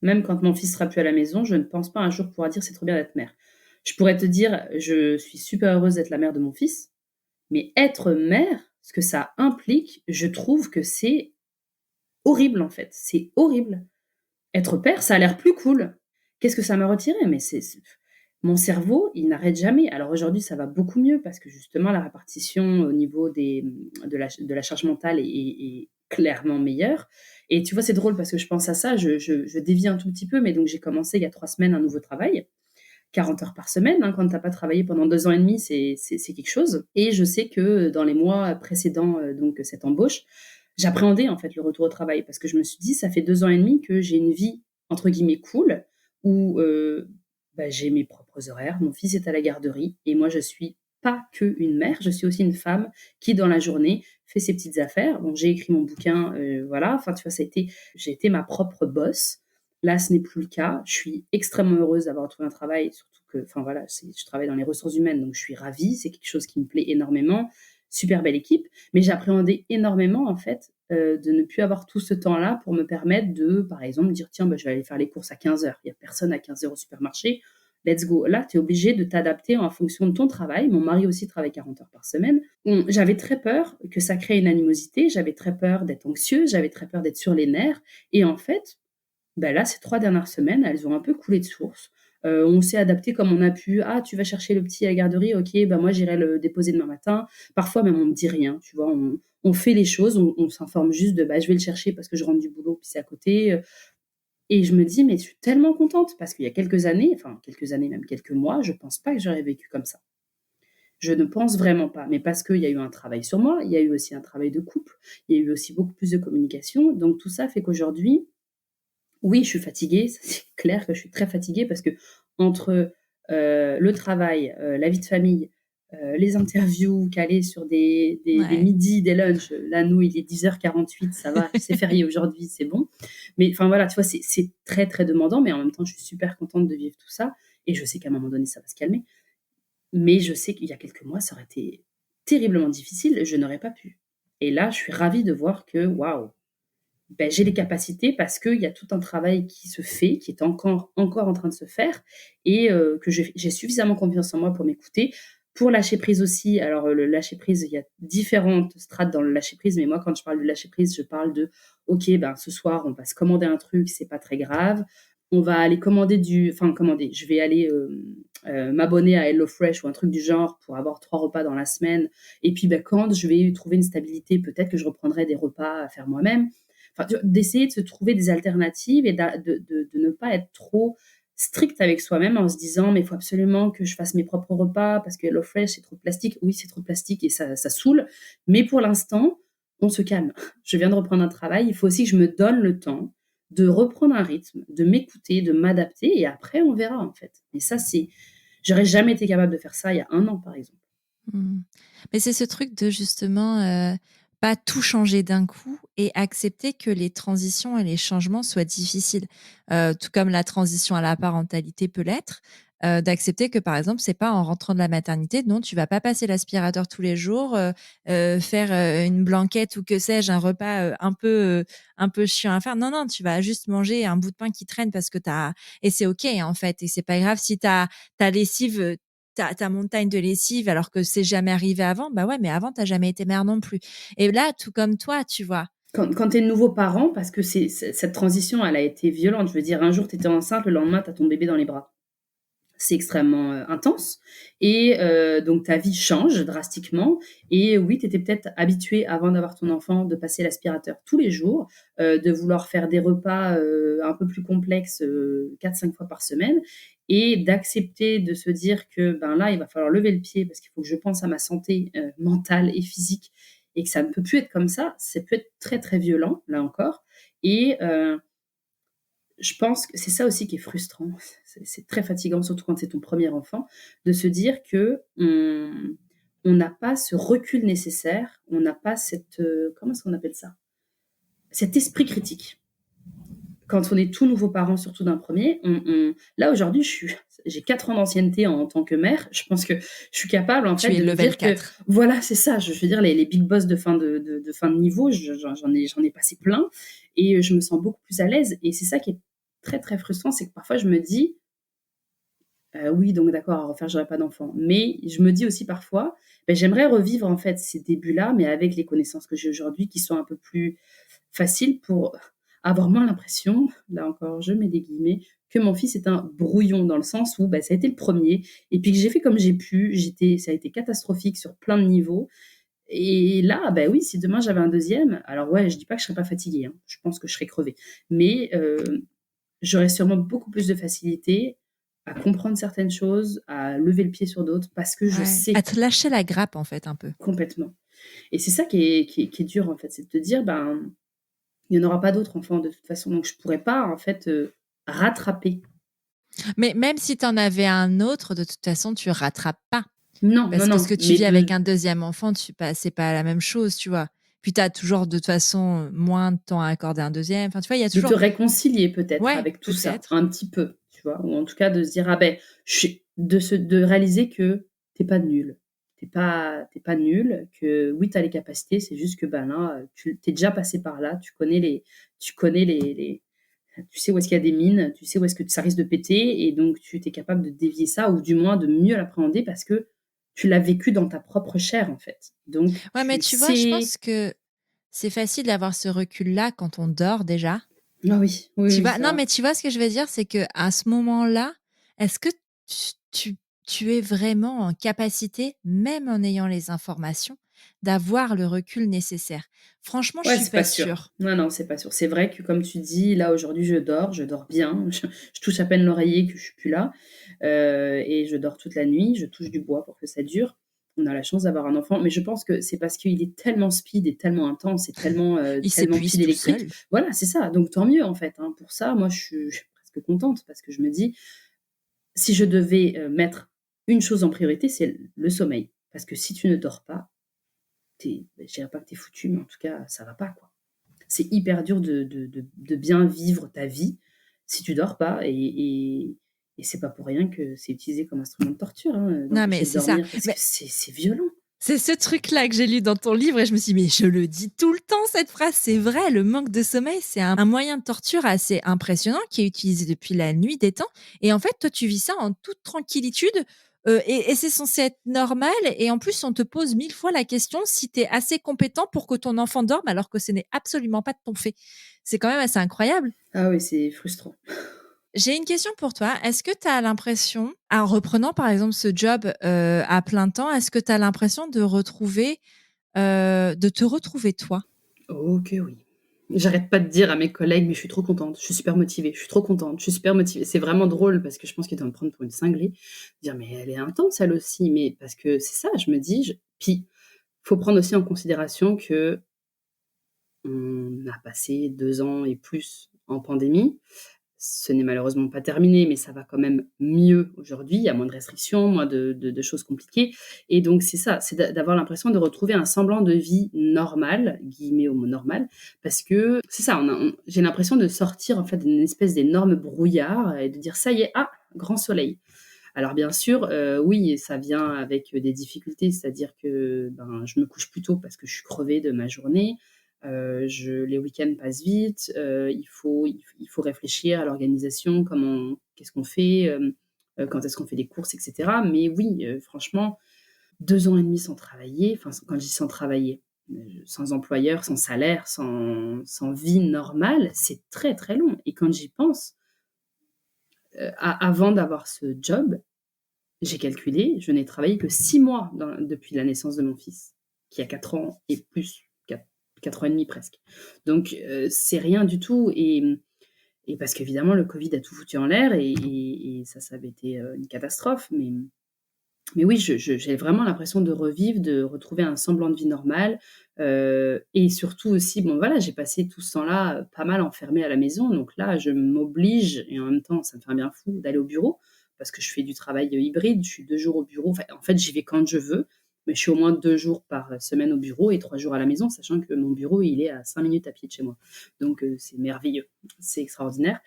Même quand mon fils sera plus à la maison, je ne pense pas un jour pouvoir dire: «C'est trop bien d'être mère». Je pourrais te dire: «Je suis super heureuse d'être la mère de mon fils», mais être mère, ce que ça implique, je trouve que c'est horrible, en fait. C'est horrible. Être père, ça a l'air plus cool. Qu'est-ce que ça m'a retiré? Mais c'est mon cerveau, il n'arrête jamais. Alors aujourd'hui, ça va beaucoup mieux parce que justement la répartition au niveau de la charge mentale est clairement meilleure et tu vois, c'est drôle parce que je pense à ça, je dévie un tout petit peu, mais donc j'ai commencé il y a 3 semaines un nouveau travail, 40 heures par semaine, hein, quand tu as pas travaillé pendant 2 ans et demi, c'est quelque chose et je sais que dans les mois précédents, donc cette embauche, j'appréhendais en fait le retour au travail parce que je me suis dit: «Ça fait 2 ans et demi que j'ai une vie entre guillemets "cool" où, bah, j'ai mes propres horaires, mon fils est à la garderie et moi je suis pas qu'une mère, je suis aussi une femme qui dans la journée fait ses petites affaires». Bon, j'ai écrit mon bouquin, voilà, enfin tu vois, j'ai été ma propre boss. Là, ce n'est plus le cas. Je suis extrêmement heureuse d'avoir trouvé un travail, surtout que, enfin voilà, je travaille dans les ressources humaines, donc je suis ravie. C'est quelque chose qui me plaît énormément. Super belle équipe. Mais j'appréhendais énormément, en fait, de ne plus avoir tout ce temps-là pour me permettre de, par exemple, dire tiens, bah, je vais aller faire les courses à 15 heures. Il n'y a personne à 15 heures au supermarché. Let's go. Là, tu es obligé de t'adapter en fonction de ton travail. Mon mari aussi travaille 40 heures par semaine. J'avais très peur que ça crée une animosité. J'avais très peur d'être anxieuse. J'avais très peur d'être sur les nerfs. Et en fait, bah, là, ces 3 dernières semaines, elles ont un peu coulé de source. On s'est adapté comme on a pu. «Ah, tu vas chercher le petit à la garderie? OK, bah, moi, j'irai le déposer demain matin». Parfois même, on me dit rien, tu vois? On fait les choses, on s'informe juste de: «Bah, je vais le chercher parce que je rentre du boulot, puis c'est à côté», et je me dis: «Mais je suis tellement contente» parce qu'il y a quelques années, même quelques mois, je pense pas que j'aurais vécu comme ça. Je ne pense vraiment pas, mais parce qu'il y a eu un travail sur moi, il y a eu aussi un travail de couple, il y a eu aussi beaucoup plus de communication, donc tout ça fait qu'aujourd'hui, oui, je suis fatiguée, ça c'est clair que je suis très fatiguée parce qu'entre, le travail, la vie de famille, les interviews calées sur des Ouais. midis, des lunchs, là nous il est 10h48, ça va, c'est férié aujourd'hui, c'est bon. Mais enfin voilà, tu vois, c'est très, très demandant, mais en même temps je suis super contente de vivre tout ça et je sais qu'à un moment donné ça va se calmer. Mais je sais qu'il y a quelques mois, ça aurait été terriblement difficile, je n'aurais pas pu. Et là, je suis ravie de voir que waouh! Ben j'ai les capacités parce qu'il y a tout un travail qui se fait, qui est encore en train de se faire et que j'ai suffisamment confiance en moi pour m'écouter. Pour lâcher prise aussi, alors, le lâcher prise, il y a différentes strates dans le lâcher prise, mais moi, quand je parle de lâcher prise, je parle de: «OK, ben, ce soir, on va se commander un truc, c'est pas très grave. On va aller commander, je vais aller, m'abonner à HelloFresh ou un truc du genre pour avoir 3 repas dans la semaine et puis, ben, quand je vais trouver une stabilité, peut-être que je reprendrai des repas à faire moi-même». Enfin, d'essayer de se trouver des alternatives et de ne pas être trop strict avec soi-même en se disant: «Mais il faut absolument que je fasse mes propres repas parce que HelloFresh, c'est trop de plastique». Oui, c'est trop de plastique et ça saoule, mais pour l'instant, on se calme. Je viens de reprendre un travail, il faut aussi que je me donne le temps de reprendre un rythme, de m'écouter, de m'adapter et après on verra, en fait. Et ça, j'aurais jamais été capable de faire ça il y a 1 an, par exemple. Mmh. Mais c'est ce truc de justement, pas tout changer d'un coup et accepter que les transitions et les changements soient difficiles. Tout comme la transition à la parentalité peut l'être, d'accepter que, par exemple, c'est pas en rentrant de la maternité, non, tu vas pas passer l'aspirateur tous les jours, faire, une blanquette ou que sais-je, un repas, un peu chiant à faire. Non, non, tu vas juste manger un bout de pain qui traîne parce que t'as et c'est OK, en fait et c'est pas grave si ta lessive, ta montagne de lessive alors que c'est jamais arrivé avant, bah ouais, mais avant t'as jamais été mère non plus. Et là, tout comme toi, tu vois? Quand tu es nouveau parent, parce que cette transition, elle a été violente. Je veux dire, un jour, tu étais enceinte, le lendemain, tu as ton bébé dans les bras. C'est extrêmement, intense et donc ta vie change drastiquement et oui, tu étais peut-être habitué avant d'avoir ton enfant de passer l'aspirateur tous les jours, de vouloir faire des repas, un peu plus complexes, 4-5 fois par semaine et d'accepter de se dire que, ben, là, il va falloir lever le pied parce qu'il faut que je pense à ma santé, mentale et physique et que ça ne peut plus être comme ça peut être très, très violent, là encore et je pense que c'est ça aussi qui est frustrant. C'est très fatigant, surtout quand c'est ton premier enfant, de se dire que on n'a pas ce recul nécessaire, on n'a pas cette, comment est-ce qu'on appelle ça? Cet esprit critique. Quand on est tout nouveau parent, surtout d'un premier, là aujourd'hui, j'ai 4 ans d'ancienneté en tant que mère. Je pense que je suis capable en Tu fait es de me level dire que 4. voilà, c'est ça. Je veux dire les big boss de fin de niveau, j'en ai passé plein et je me sens beaucoup plus à l'aise et c'est ça qui est très, très frustrant, c'est que parfois je me dis: Oui donc d'accord, à refaire, j'aurai pas d'enfant». Mais je me dis aussi parfois: J'aimerais revivre en fait ces débuts-là, mais avec les connaissances que j'ai aujourd'hui qui sont un peu plus faciles pour avoir moins l'impression, là encore je mets des guillemets, que mon fils est un brouillon dans le sens où, ça a été le premier et puis que j'ai fait comme j'ai pu. Ça a été catastrophique sur plein de niveaux et là, oui, si demain j'avais un deuxième, alors ouais, je dis pas que je serais pas fatiguée, hein, je pense que je serais crevée. Mais j'aurais sûrement beaucoup plus de facilité à comprendre certaines choses, à lever le pied sur d'autres parce que je Ouais, à sais te lâcher la grappe, en fait, un peu. complètement. Et c'est ça qui est dur, en fait, c'est de te dire: il n'y en aura pas d'autres enfants de toute façon, donc je pourrais pas, en fait, rattraper. Mais même si tu en avais un autre, de toute façon, tu rattrapes pas. Non, non, Parce que non, ce que tu mais vis avec un deuxième enfant, c'est pas la même chose, tu vois? Puis tu as toujours, de toute façon, moins de temps à accorder à un deuxième. Enfin, tu vois, il y a de te toujours réconcilier peut-être ouais, avec tout ça, peut-être. un petit peu, tu vois? Ou en tout cas de se dire: de réaliser que t'es pas nul. T'es pas nul, que oui, tu as les capacités, c'est juste que, là, tu es déjà passé par là, tu connais les tu sais où est-ce qu'il y a des mines, tu sais où est-ce que ça risque de péter et donc tu es capable de dévier ça ou du moins de mieux l'appréhender parce que tu l'as vécu dans ta propre chair, en fait. Donc Ouais, mais tu tu vois, je sais pense que c'est facile d'avoir ce recul-là quand on dort déjà. ah oui, oui, Tu oui, vois? Non, ça mais tu vois ce que je veux dire? C'est que à ce moment-là, est-ce que tu tu tu es vraiment en capacité, même en ayant les informations, d'avoir le recul nécessaire? Franchement, je ouais, suis c'est pas pas sûr. sûre. Non, non, c'est pas sûr. C'est vrai que comme tu dis, là, aujourd'hui, je dors bien. Je touche à peine l'oreiller que je suis plus là, et je dors toute la nuit. Je touche du bois pour que ça dure. On a la chance d'avoir un enfant, mais je pense que c'est parce qu'il est tellement speed et tellement intense et tellement, Il tellement s'épuise pile tout électrique. seul. Voilà, c'est ça. Donc tant mieux, en fait, hein. Pour ça, moi, je suis presque contente parce que je me dis: «Si je devais, mettre une chose en priorité, c'est le sommeil». Parce que si tu ne dors pas, je dirais pas que tu es foutu, mais en tout cas, ça va pas, quoi. C'est hyper dur de bien vivre ta vie si tu dors pas et c'est pas pour rien que c'est utilisé comme instrument de torture, hein, Non, mais d'empêcher de c'est ça. dormir parce que Mais c'est violent. c'est ce truc-là que j'ai lu dans ton livre et je me suis dit: «Mais je le dis tout le temps cette phrase». C'est vrai, le manque de sommeil, c'est un moyen de torture assez impressionnant qui est utilisé depuis la nuit des temps et en fait, toi, tu vis ça en toute tranquillitude, et c'est censé être normal et en plus, on te pose 1000 fois la question si tu es assez compétent pour que ton enfant dorme alors que ce n'est absolument pas de ton fait. C'est quand même assez incroyable. Ah oui, c'est frustrant. J'ai une question pour toi. Est-ce que tu as l'impression, en reprenant par exemple ce job, à plein temps, est-ce que tu as l'impression de te retrouver toi? OK, oui. J'arrête pas de dire à mes collègues: «Mais je suis trop contente, je suis super motivée, je suis trop contente, je suis super motivée». C'est vraiment drôle parce que je pense qu'ils doivent me prendre pour une cinglée. Dire: «Mais elle est intense elle aussi», mais parce que c'est ça, je me dis puis faut prendre aussi en considération qu'on a passé 2 ans et plus en pandémie. Ce n'est malheureusement pas terminé, mais ça va quand même mieux aujourd'hui. Il y a moins de restrictions, moins de choses compliquées. Et donc, c'est ça, c'est d'avoir l'impression de retrouver un semblant de vie normale, guillemets au mot normal, parce que c'est ça, j'ai l'impression de sortir en fait d'une espèce d'énorme brouillard et de dire ça y est, ah, grand soleil. Alors bien sûr, oui, ça vient avec des difficultés, c'est-à-dire que ben, je me couche plus tôt parce que je suis crevée de ma journée. Les week-ends passent vite. Il faut réfléchir à l'organisation, qu'est-ce qu'on fait, quand est-ce qu'on fait des courses, etc. Mais oui, franchement, 2 ans et demi sans travailler, enfin, quand je dis sans travailler, sans employeur, sans salaire, sans vie normale, c'est très très long. Et quand j'y pense, avant d'avoir ce job, j'ai calculé, je n'ai travaillé que 6 mois depuis la naissance de mon fils, qui a 4 ans et plus, 4 ans et demi presque. Donc c'est rien du tout et parce qu'évidemment le Covid a tout foutu en l'air et ça avait été, une catastrophe. Mais oui, j'ai vraiment l'impression de revivre, de retrouver un semblant de vie normale, et surtout aussi, bon voilà, j'ai passé tout ce temps-là, pas mal enfermée à la maison, donc là, je m'oblige et en même temps, ça me fait un bien fou d'aller au bureau parce que je fais du travail, hybride. Je suis 2 jours au bureau, enfin, en fait, j'y vais quand je veux, mais je suis au moins 2 jours par semaine au bureau et 3 jours à la maison, sachant que mon bureau, il est à 5 minutes à pied de chez moi. Donc c'est merveilleux, c'est extraordinaire.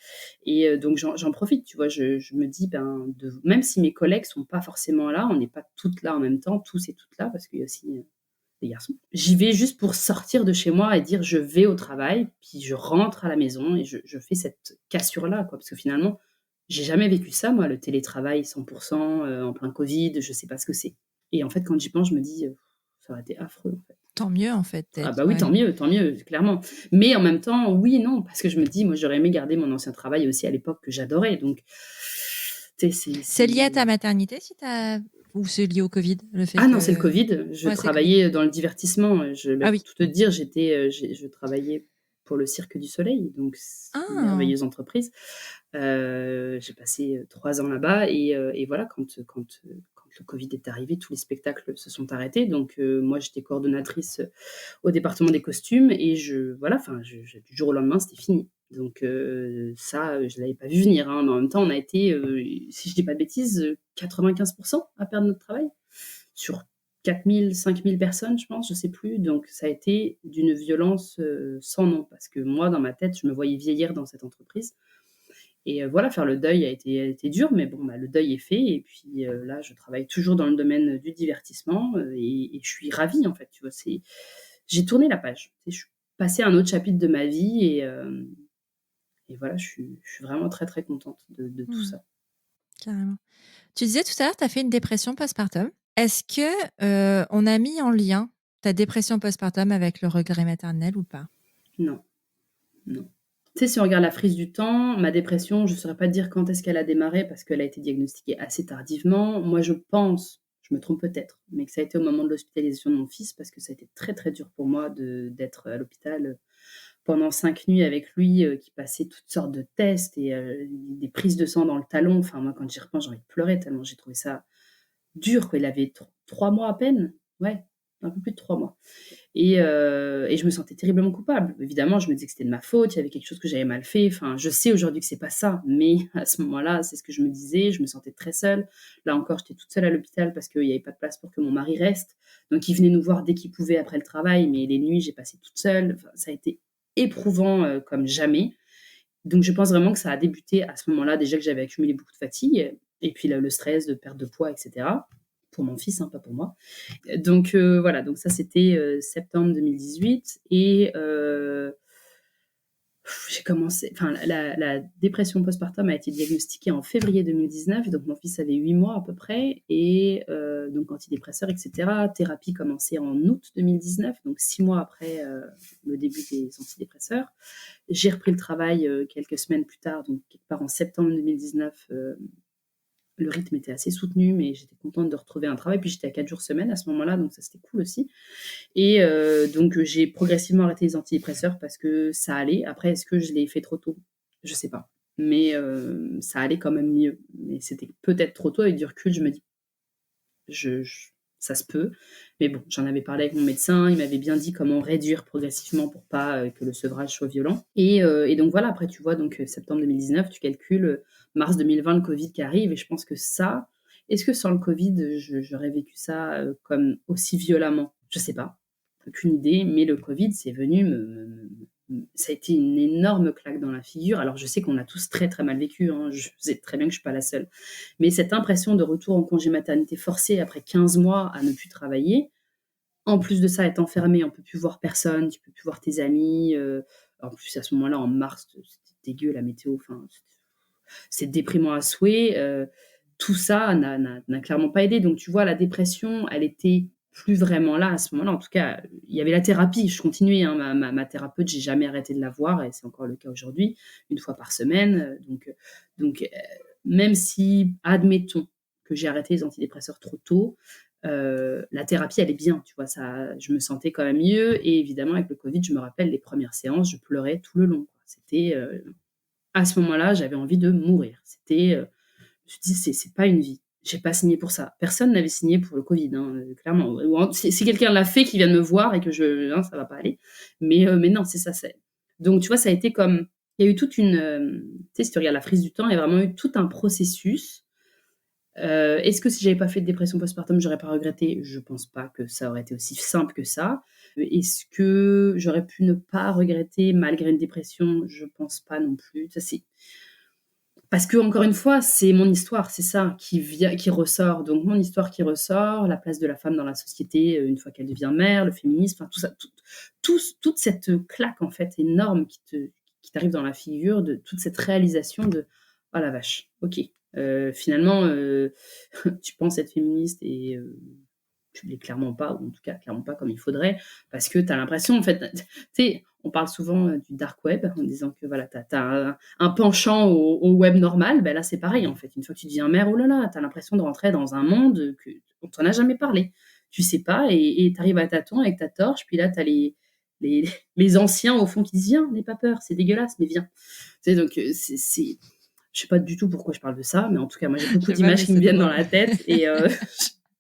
Et donc j'en profite, tu vois, je me dis, ben, même si mes collègues sont pas forcément là, on n'est pas toutes là en même temps, tous et toutes là, parce qu'il y a aussi des garçons. J'y vais juste pour sortir de chez moi et dire je vais au travail, puis je rentre à la maison et je fais cette cassure-là, quoi, parce que finalement, j'ai jamais vécu ça, moi, le télétravail 100%, en plein Covid, je sais pas ce que c'est. Et en fait, quand j'y pense, je me dis, ça aurait été affreux, en fait. Tant mieux, en fait, Ah peut-être, bah oui, ouais. tant mieux, clairement. Mais en même temps, oui et non, parce que je me dis, moi, j'aurais aimé garder mon ancien travail aussi à l'époque que j'adorais. Donc, tu sais, C'est lié à ta maternité, ou c'est lié au Covid, le fait Ah non, c'est le que... Covid. Je Ouais, c'est Covid. travaillais dans le divertissement. Ah Pour oui. tout te dire, je travaillais pour le Cirque du Soleil, donc c'est une Ah, merveilleuse entreprise. J'ai passé 3 ans là-bas et voilà, quand le Covid est arrivé, tous les spectacles se sont arrêtés. Donc, moi, j'étais coordonnatrice au département des costumes et voilà, enfin, du jour au lendemain, c'était fini. Donc, ça, je ne l'avais pas vu venir, hein, mais en même temps, on a été, si je dis pas de bêtises, 95% à perdre notre travail sur 4000, 5000 personnes, je pense, je sais plus. Donc, ça a été d'une violence sans nom parce que moi, dans ma tête, je me voyais vieillir dans cette entreprise. Et voilà, faire le deuil a été dur, mais bon, bah, le deuil est fait. Et puis là, je travaille toujours dans le domaine du divertissement et je suis ravie, en fait. Tu vois, j'ai tourné la page. Tu sais, je suis passée à un autre chapitre de ma vie et voilà, je suis vraiment très, très contente de tout hmm, ça. carrément. Tu disais tout à l'heure, tu as fait une dépression postpartum. Est-ce que on a mis en lien ta dépression postpartum avec le regret maternel ou pas? Non, non. Tu sais, si on regarde la frise du temps, ma dépression, je ne saurais pas te dire quand est-ce qu'elle a démarré parce qu'elle a été diagnostiquée assez tardivement. Moi, je pense, je me trompe peut-être, mais que ça a été au moment de l'hospitalisation de mon fils parce que ça a été très, très dur pour moi d'être à l'hôpital pendant 5 nuits avec lui, qui passait toutes sortes de tests et des prises de sang dans le talon. Enfin, moi, quand j'y repense, j'ai envie de pleurer tellement j'ai trouvé ça dur, quoi. Il avait 3 mois à peine, ouais, un peu plus de 3 mois et je me sentais terriblement coupable. Évidemment, je me disais que c'était de ma faute, il y avait quelque chose que j'avais mal fait. Enfin, je sais aujourd'hui que c'est pas ça, mais à ce moment-là, c'est ce que je me disais. Je me sentais très seule. Là encore, j'étais toute seule à l'hôpital parce qu'il y avait pas de place pour que mon mari reste. Donc, il venait nous voir dès qu'il pouvait après le travail, mais les nuits, j'ai passé toute seule. Enfin, ça a été éprouvant, comme jamais. Donc je pense vraiment que ça a débuté à ce moment-là, déjà que j'avais accumulé beaucoup de fatigue et puis le stress de perte de poids et cetera. Pour mon fils, hein, pas pour moi. Donc voilà, donc ça c'était, septembre 2018 et j'ai commencé enfin la dépression postpartum a été diagnostiquée en février 2019, donc mon fils avait 8 mois à peu près et donc antidépresseurs et cetera. Thérapie commençait en août 2019, donc 6 mois après, le début des antidépresseurs. J'ai repris le travail, quelques semaines plus tard, donc quelque part en septembre 2019, le rythme était assez soutenu, mais j'étais contente de retrouver un travail. Puis j'étais à 4 jours semaine à ce moment-là, donc ça c'était cool aussi. Et donc j'ai progressivement arrêté les antidépresseurs parce que ça allait. Après, est-ce que je l'ai fait trop tôt? Je sais pas. Mais ça allait quand même mieux. Mais c'était peut-être trop tôt. Avec du recul, je me dis, je ça se peut. Mais bon, j'en avais parlé avec mon médecin, il m'avait bien dit comment réduire progressivement pour pas que le sevrage soit violent. Et donc voilà, après tu vois, donc septembre 2019, tu calcules mars 2020, le Covid qui arrive, et je pense que ça, est-ce que sans le Covid, j'aurais vécu ça comme aussi violemment? Je sais pas, aucune idée, mais le Covid, c'est venu ça a été une énorme claque dans la figure. Alors je sais qu'on l'a tous très très mal vécu, hein, je sais très bien que je suis pas la seule. Mais cette impression de retour en congé maternité forcé après 15 mois à ne plus travailler, en plus de ça, être enfermé, on peut plus voir personne, tu peux plus voir tes amis. En plus, à ce moment-là, en mars, c'était dégueu la météo. Enfin, c'est déprimant à souhait. Tout ça n'a clairement pas aidé. Donc, tu vois, la dépression, elle était plus vraiment là à ce moment-là. En tout cas, il y avait la thérapie. Je continuais. Hein, ma thérapeute, j'ai jamais arrêté de la voir, et c'est encore le cas aujourd'hui, une fois par semaine. Donc, même si, admettons que j'ai arrêté les antidépresseurs trop tôt, la thérapie, elle est bien, tu vois, ça, je me sentais quand même mieux. Et évidemment, avec le Covid, je me rappelle les premières séances, je pleurais tout le long, quoi. C'était, à ce moment-là, j'avais envie de mourir. C'était, je me suis dit: C'est pas une vie. J'ai pas signé pour ça. Personne n'avait signé pour le Covid, hein, clairement. Si quelqu'un l'a fait, qu'il vienne me voir et que non, ça va pas aller. Mais non, c'est ça, c'est. Donc, tu vois, ça a été comme, il y a eu toute une, tu sais, si tu regardes la frise du temps, il y a vraiment eu tout un processus. Est-ce que si j'avais pas fait de dépression postpartum, j'aurais pas regretté? Je pense pas que ça aurait été aussi simple que ça. Est-ce que j'aurais pu ne pas regretter malgré une dépression? Je pense pas non plus. Ça, c'est parce que, encore une fois, c'est mon histoire, c'est ça qui ressort. Donc mon histoire qui ressort, la place de la femme dans la société, une fois qu'elle devient mère, le féminisme, enfin tout ça, toute cette claque en fait énorme qui t'arrive dans la figure, de toute cette réalisation de: «Oh la vache, OK, finalement, tu penses être féministe et tu l'es clairement pas, ou en tout cas clairement pas comme il faudrait», parce que tu as l'impression en fait, tu sais, on parle souvent du dark web en disant que voilà, tu as un penchant au web normal. Ben là, c'est pareil en fait. Une fois que tu deviens mère, oh là là, tu as l'impression de rentrer dans un monde que on t'en a jamais parlé. Tu sais pas, et tu arrives à tâtons avec ta torche, puis là tu as les les anciens au fond qui disent: «Viens, n'aie pas peur, c'est dégueulasse, mais viens». Tu sais, donc c'est je sais pas du tout pourquoi je parle de ça, mais en tout cas, moi j'ai beaucoup Je vois, mais d'images qui me c'est viennent dans drôle. la tête, et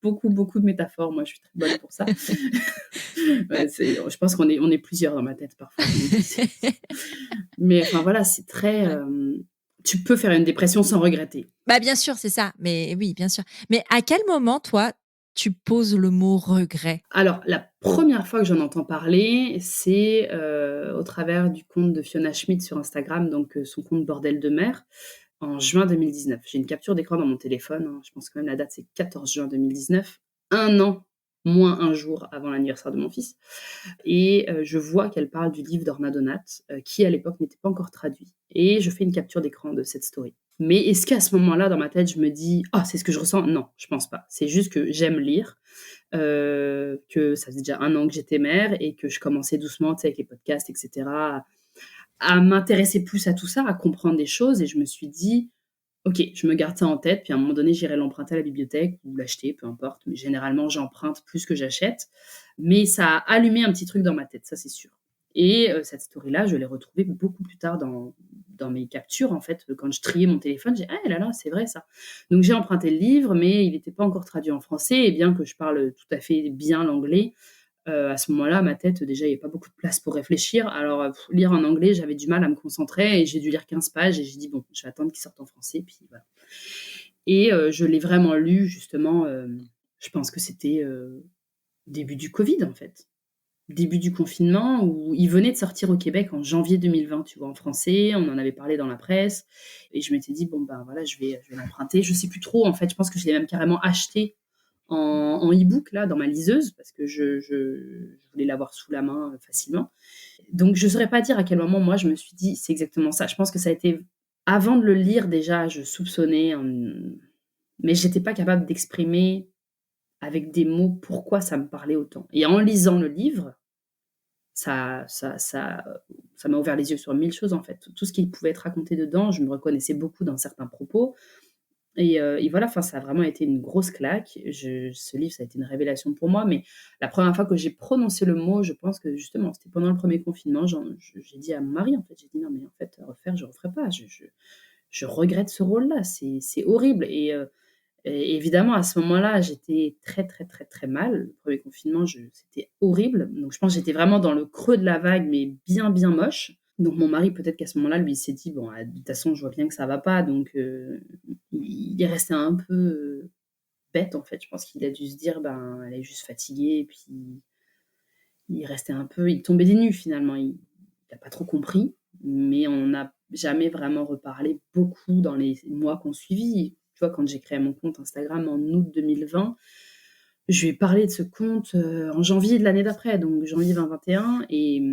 beaucoup de métaphores. Moi, je suis très bonne pour ça. Ouais, je pense on est plusieurs dans ma tête parfois. Mais enfin voilà, c'est très. Ouais. Tu peux faire une dépression sans regretter. Bah, bien sûr, c'est ça. Mais oui, bien sûr. Mais à quel moment, toi, tu poses le mot regret? Alors, la première fois que j'en entends parler, c'est au travers du compte de Fiona Schmidt sur Instagram, donc son compte Bordel de mer, en juin 2019. J'ai une capture d'écran dans mon téléphone, hein, je pense quand même la date, c'est 14 juin 2019, un an moins un jour avant l'anniversaire de mon fils. Et je vois qu'elle parle du livre d'Orna Donat, qui à l'époque n'était pas encore traduit. Et je fais une capture d'écran de cette story. Mais est-ce qu'à ce moment-là, dans ma tête, je me dis: «Ah, c'est ce que je ressens?» Non, je pense pas. C'est juste que j'aime lire, que ça faisait déjà un an que j'étais mère, et que je commençais doucement, tu sais, avec les podcasts et cetera, à m'intéresser plus à tout ça, à comprendre des choses, et je me suis dit: «OK, je me garde ça en tête, puis à un moment donné, j'irai l'emprunter à la bibliothèque ou l'acheter, peu importe», mais généralement, j'emprunte plus que j'achète. Mais ça a allumé un petit truc dans ma tête, ça, c'est sûr. Et cette story-là, je l'ai retrouvée beaucoup plus tard dans mes captures, en fait, quand je triais mon téléphone, j'ai: «Ah là là, c'est vrai ça». Donc j'ai emprunté le livre, mais il n'était pas encore traduit en français, et bien que je parle tout à fait bien l'anglais, à ce moment-là, ma tête, déjà, il y avait pas beaucoup de place pour réfléchir. Alors, lire en anglais, j'avais du mal à me concentrer, et j'ai dû lire 15 pages, et j'ai dit: «Bon, je vais attendre qu'il sorte en français», puis voilà. Et je l'ai vraiment lu justement, je pense que c'était, début du Covid, en fait. Début du confinement, où il venait de sortir au Québec en janvier 2020, tu vois? En français, on en avait parlé dans la presse, et je m'étais dit: «Bon, ben, voilà, je vais l'emprunter». Je sais plus trop, en fait, je pense que je l'ai même carrément acheté en e-book là, dans ma liseuse, parce que je voulais l'avoir sous la main, facilement. Donc je saurais pas dire à quel moment moi je me suis dit: «C'est exactement ça». Je pense que ça a été avant de le lire déjà, je soupçonnais, mais j'étais pas capable d'exprimer avec des mots pourquoi ça me parlait autant. Et en lisant le livre, ça m'a ouvert les yeux sur mille choses, en fait. Tout ce qui pouvait être raconté dedans, je me reconnaissais beaucoup dans certains propos, et voilà, enfin, ça a vraiment été une grosse claque. Ce livre, ça a été une révélation pour moi, mais la première fois que j'ai prononcé le mot, je pense que justement, c'était pendant le premier confinement. J'ai dit à mon mari, en fait, j'ai dit: «Non, mais en fait, refaire, je referai pas. Je regrette ce rôle-là, c'est horrible». Et évidemment, à ce moment-là, j'étais très, très, très, très mal. Le premier confinement, c'était horrible. Donc je pense que j'étais vraiment dans le creux de la vague, mais bien, bien moche. Donc mon mari, peut-être qu'à ce moment-là, lui, il s'est dit: «Bon, de toute façon, je vois bien que ça va pas», donc il est resté un peu, bête, en fait. Je pense qu'il a dû se dire: «Ben, elle est juste fatiguée», et puis il restait un peu, il tombait des nues finalement. Il a pas trop compris, mais on n'a jamais vraiment reparlé beaucoup dans les mois qu'on suivit. Tu vois, quand j'ai créé mon compte Instagram en août 2020, je lui ai parlé de ce compte, en janvier de l'année d'après, donc janvier 2021, et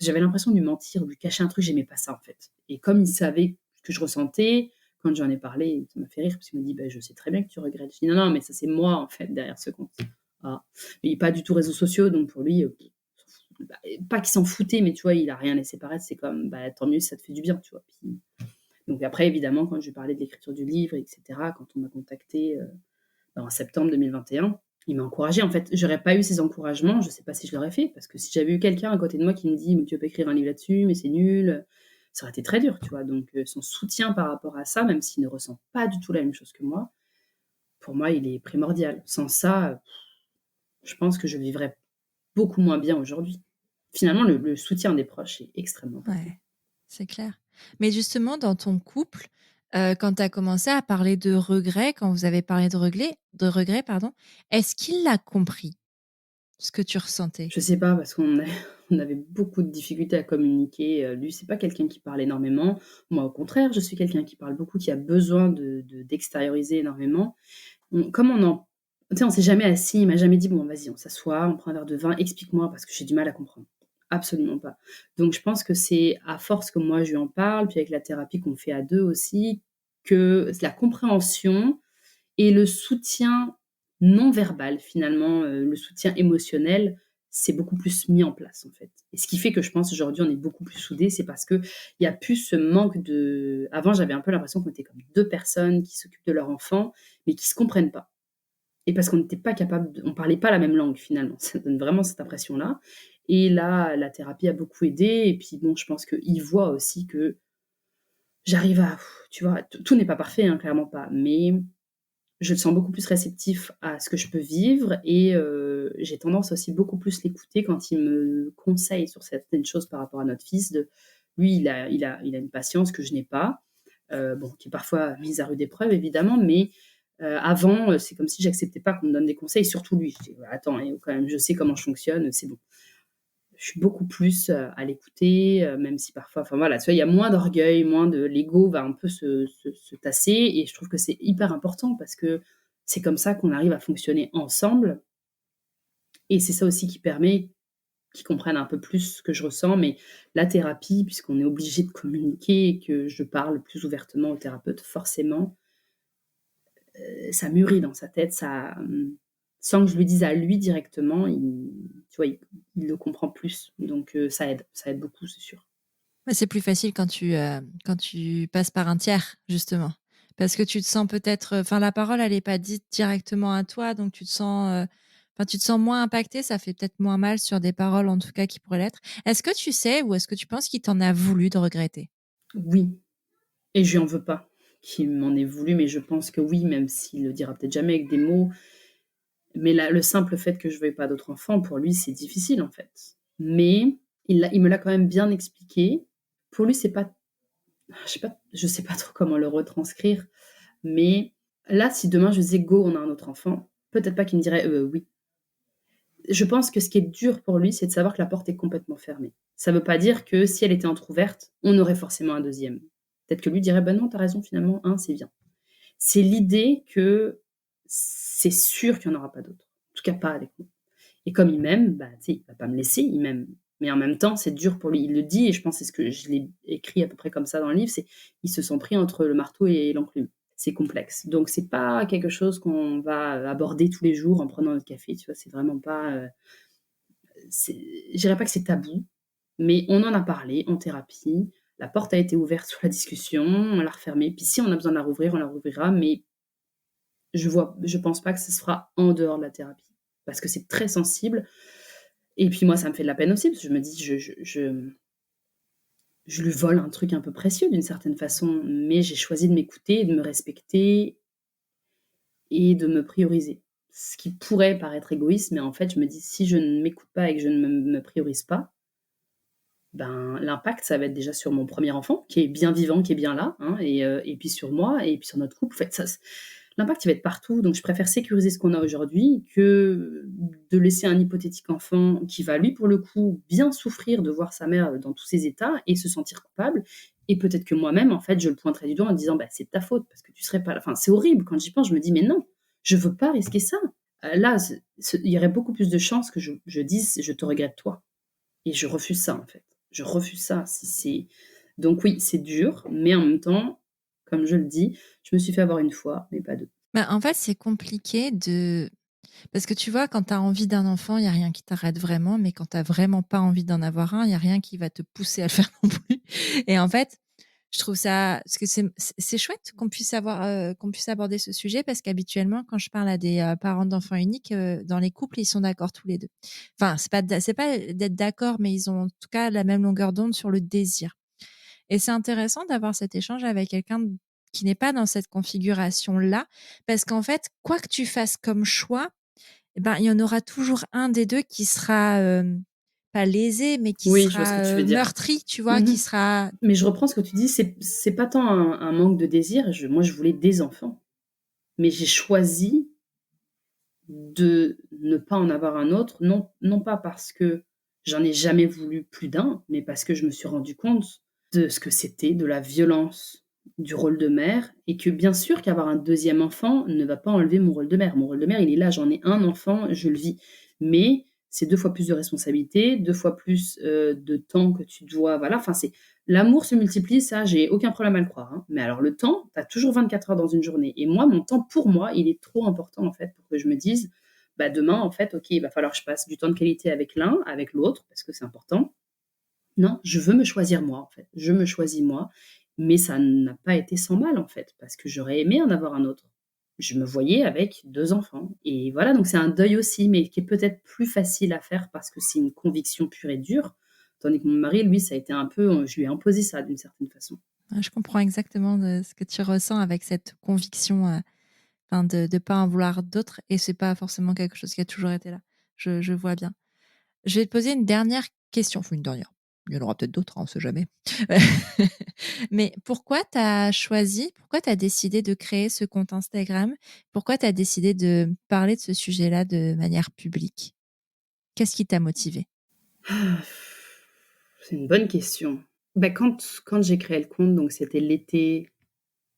j'avais l'impression de lui mentir, de lui cacher un truc, j'aimais pas ça, en fait. Et comme il savait ce que je ressentais, quand j'en ai parlé, ça m'a fait rire parce qu'il m'a dit: «Bah, je sais très bien que tu regrettes». Je dis: «Non, non, mais ça, c'est moi, en fait, derrière ce compte». Ah, mais il est pas du tout réseaux sociaux, donc pour lui, bah, pas qu'il s'en foutait, mais tu vois, il a rien laissé paraître. C'est comme: «Bah, tant mieux si ça te fait du bien», tu vois? Puis donc après, évidemment, quand je lui parlais de l'écriture du livre et cetera, quand on m'a contactée, en septembre 2021, il m'a encouragée. En fait, j'aurais pas eu ces encouragements, je sais pas si je l'aurais fait, parce que si j'avais eu quelqu'un à côté de moi qui me dit: «Mais tu veux pas écrire un livre là-dessus? Mais c'est nul», ça aurait été très dur, tu vois? Donc son soutien par rapport à ça, même s'il ne ressent pas du tout la même chose que moi, pour moi, il est primordial. Sans ça, je pense que je vivrais beaucoup moins bien aujourd'hui. Finalement, le soutien des proches est extrêmement important. Ouais, c'est clair. Mais justement, dans ton couple, quand tu as commencé à parler de regrets, quand vous avez parlé de regrets, pardon, est-ce qu'il l'a compris, ce que tu ressentais? Je sais pas, parce qu'on a on avait beaucoup de difficultés à communiquer. Lui, c'est pas quelqu'un qui parle énormément. Moi, au contraire, je suis quelqu'un qui parle beaucoup, qui a besoin d'extérioriser énormément. Comme on en tu sais, on s'est jamais assis, il m'a jamais dit: «Bon, vas-y, on s'assoit, on prend un verre de vin, explique-moi parce que j'ai du mal à comprendre». Absolument pas. Donc je pense que c'est à force que moi je lui en parle, puis avec la thérapie qu'on fait à 2 aussi, que la compréhension et le soutien non verbal finalement, le soutien émotionnel, c'est beaucoup plus mis en place, en fait. Et ce qui fait que je pense aujourd'hui on est beaucoup plus soudés, c'est parce qu'il y a plus ce manque de avant j'avais un peu l'impression qu'on était comme 2 personnes qui s'occupent de leur enfant, mais qui se comprennent pas. Et parce qu'on n'était pas capable on parlait pas la même langue finalement. Ça donne vraiment cette impression-là. Et là, la thérapie a beaucoup aidé, et puis bon, je pense qu'il voit aussi que j'arrive à tu vois? Tout n'est pas parfait, hein, clairement pas, mais je le sens beaucoup plus réceptif à ce que je peux vivre, et j'ai tendance aussi beaucoup plus l'écouter quand il me conseille sur certaines choses par rapport à notre fils. Lui, il a une patience que je n'ai pas, bon, qui est parfois mise à rude épreuve évidemment, mais avant, c'est comme si j'acceptais pas qu'on me donne des conseils, surtout lui. Je dis: «Attends, quand même, je sais comment je fonctionne, c'est bon». Je suis beaucoup plus, à l'écouter, même si parfois enfin voilà, tu vois, il y a moins d'orgueil, moins de l'ego va un peu se tasser, et je trouve que c'est hyper important parce que c'est comme ça qu'on arrive à fonctionner ensemble, et c'est ça aussi qui permet qu'ils comprennent un peu plus ce que je ressens. Mais la thérapie, puisqu'on est obligé de communiquer et que je parle plus ouvertement au thérapeute, forcément, ça mûrit dans sa tête, sans que je lui dise à lui directement, tu vois, il le comprend plus, donc ça aide beaucoup, c'est sûr. Ouais, c'est plus facile quand tu passes par un tiers, justement. Parce que tu te sens peut-être, enfin, la parole, elle est pas dite directement à toi, donc tu te sens moins impacté. Ça fait peut-être moins mal sur des paroles, en tout cas, qui pourraient l'être. Est-ce que tu sais ou est-ce que tu penses qu'il t'en a voulu de regretter? Oui, et je lui en veux pas qu'il m'en ait voulu, mais je pense que oui, même s'il le dira peut-être jamais avec des mots, mais le simple fait que je veuille pas d'autres enfants, pour lui, c'est difficile, en fait. Mais il me l'a quand même bien expliqué. Pour lui, c'est pas je sais pas trop comment le retranscrire, mais là, si demain je disais: «Go, on a un autre enfant», peut-être pas qu'il me dirait: «Oui». Je pense que ce qui est dur pour lui, c'est de savoir que la porte est complètement fermée. Ça veut pas dire que si elle était entrouverte, on aurait forcément un deuxième. Peut-être que lui dirait: «Bah non, tu as raison, finalement, un c'est bien». C'est l'idée que c'est sûr qu'il y en aura pas d'autres. En tout cas pas avec moi. Et comme il m'aime, bah, tu sais, il va pas me laisser, il m'aime. Mais en même temps, c'est dur pour lui. Il le dit, et je pense que c'est ce que je l'ai écrit à peu près comme ça dans le livre, c'est il se sent pris entre le marteau et l'enclume. C'est complexe. Donc c'est pas quelque chose qu'on va aborder tous les jours en prenant notre café, tu vois? C'est vraiment pas, c'est je dirais pas que c'est tabou, mais on en a parlé en thérapie. La porte a été ouverte sur la discussion, on l'a refermée. Puis si on a besoin de la rouvrir, on la rouvrira, mais je pense pas que ce se fera en dehors de la thérapie. Parce que c'est très sensible, et puis moi, ça me fait de la peine aussi, parce que je me dis: Je lui vole un truc un peu précieux d'une certaine façon, mais j'ai choisi de m'écouter et de me respecter, et de me prioriser. Ce qui pourrait paraître égoïste, mais en fait, je me dis: «Si je ne m'écoute pas et que je ne me priorise pas, ben, l'impact, ça va être déjà sur mon premier enfant, qui est bien vivant, qui est bien là, hein, et puis sur moi et puis sur notre couple. En fait, l'impact, il va être partout, donc je préfère sécuriser ce qu'on a aujourd'hui que de laisser un hypothétique enfant qui va, lui, pour le coup, bien souffrir de voir sa mère, dans tous ses états et se sentir coupable et peut-être que moi-même, en fait, je le pointerai du doigt en disant: «Bah, c'est de ta faute parce que tu serais pas là». Enfin, c'est horrible quand j'y pense, je me dis: «Mais non, je veux pas risquer ça». Là, il y aurait beaucoup plus de chances que je dise: «Je te regrette toi». Et je refuse ça, en fait. Je refuse ça. Donc oui, c'est dur, mais en même temps, comme je le dis, je me suis fait avoir une fois, mais pas deux. Bah, en fait, c'est compliqué parce que tu vois, quand tu as envie d'un enfant, il y a rien qui t'arrête vraiment, mais quand tu as vraiment pas envie d'en avoir un, il y a rien qui va te pousser à le faire non plus. Et en fait, je trouve ça parce que c'est chouette qu'on puisse aborder ce sujet parce qu'habituellement, quand je parle à des parents d'enfants uniques, dans les couples, ils sont d'accord tous les deux. Enfin, c'est pas d'être d'accord, mais ils ont en tout cas la même longueur d'onde sur le désir. Et c'est intéressant d'avoir cet échange avec quelqu'un qui n'est pas dans cette configuration-là, parce qu'en fait, quoi que tu fasses comme choix, eh ben, il y en aura toujours un des deux qui sera pas lésé, mais qui Oui, je vois ce que sera tu veux dire. meurtri, tu vois, qui Mmh. sera. Mais je reprends ce que tu dis, c'est pas tant un manque de désir, moi je voulais des enfants, mais j'ai choisi de ne pas en avoir un autre, non pas parce que j'en ai jamais voulu plus d'un, mais parce que je me suis rendu compte de ce que c'était, de la violence du rôle de mère et que bien sûr qu'avoir un deuxième enfant ne va pas enlever mon rôle de mère. Mon rôle de mère, il est là, j'en ai un enfant, je le vis. Mais c'est 2 fois plus de responsabilités, 2 fois plus, de temps que tu dois voilà, enfin c'est l'amour se multiplie, ça, j'ai aucun problème à le croire, hein. Mais alors le temps, tu as toujours 24 heures dans une journée et moi, mon temps pour moi, il est trop important en fait pour que je me dise: «Bah, demain en fait, OK, il va falloir que je passe du temps de qualité avec l'un, avec l'autre, parce que c'est important». Non, je veux me choisir moi, en fait. Je me choisis moi, mais ça n'a pas été sans mal, en fait, parce que j'aurais aimé en avoir un autre. Je me voyais avec 2 enfants et voilà, donc c'est un deuil aussi, mais qui est peut-être plus facile à faire parce que c'est une conviction pure et dure, tandis que mon mari, lui, ça a été un peu, je lui ai imposé ça d'une certaine façon. Ouais, je comprends exactement ce que tu ressens avec cette conviction, enfin de pas en vouloir d'autres, et c'est pas forcément quelque chose qui a toujours été là. Je vois bien. Je vais te poser une dernière question, enfin une dernière. Il y en aura peut-être d'autres, hein, on sait jamais. Mais pourquoi tu as décidé de créer ce compte Instagram? Pourquoi tu as décidé de parler de ce sujet-là de manière publique? Qu'est-ce qui t'a motivé? Ah, c'est une bonne question. Bah, quand j'ai créé le compte, donc c'était l'été,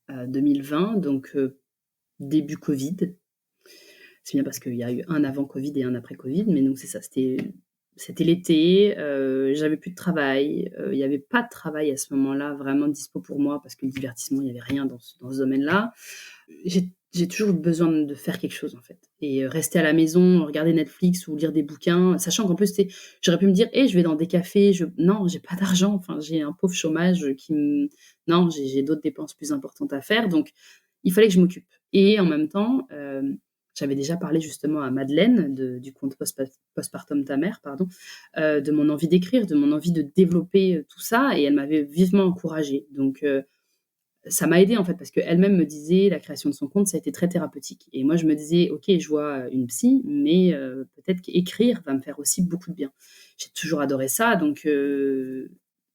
2020, donc début covid. C'est bien parce qu'il y a eu un avant Covid et un après Covid, mais donc c'est ça, c'était l'été, j'avais plus de travail, il y avait pas de travail à ce moment-là vraiment dispo pour moi parce que le divertissement, il y avait rien dans ce domaine-là. J'ai toujours eu besoin de faire quelque chose, en fait et rester à la maison, regarder Netflix ou lire des bouquins, sachant qu'en plus, j'aurais pu me dire: «Eh, je vais dans des cafés», non, j'ai pas d'argent, enfin, j'ai un pauvre chômage, qui me non, j'ai d'autres dépenses plus importantes à faire, donc il fallait que je m'occupe et en même temps, j'avais déjà parlé justement à Madeleine du compte Postpartum ta mère, pardon, de mon envie d'écrire, de mon envie de développer, tout ça et elle m'avait vivement encouragée. Donc ça m'a aidée en fait parce qu'elle-même me disait la création de son compte, ça a été très thérapeutique et moi je me disais: «OK, je vois une psy, mais peut-être qu'écrire va me faire aussi beaucoup de bien». J'ai toujours adoré ça donc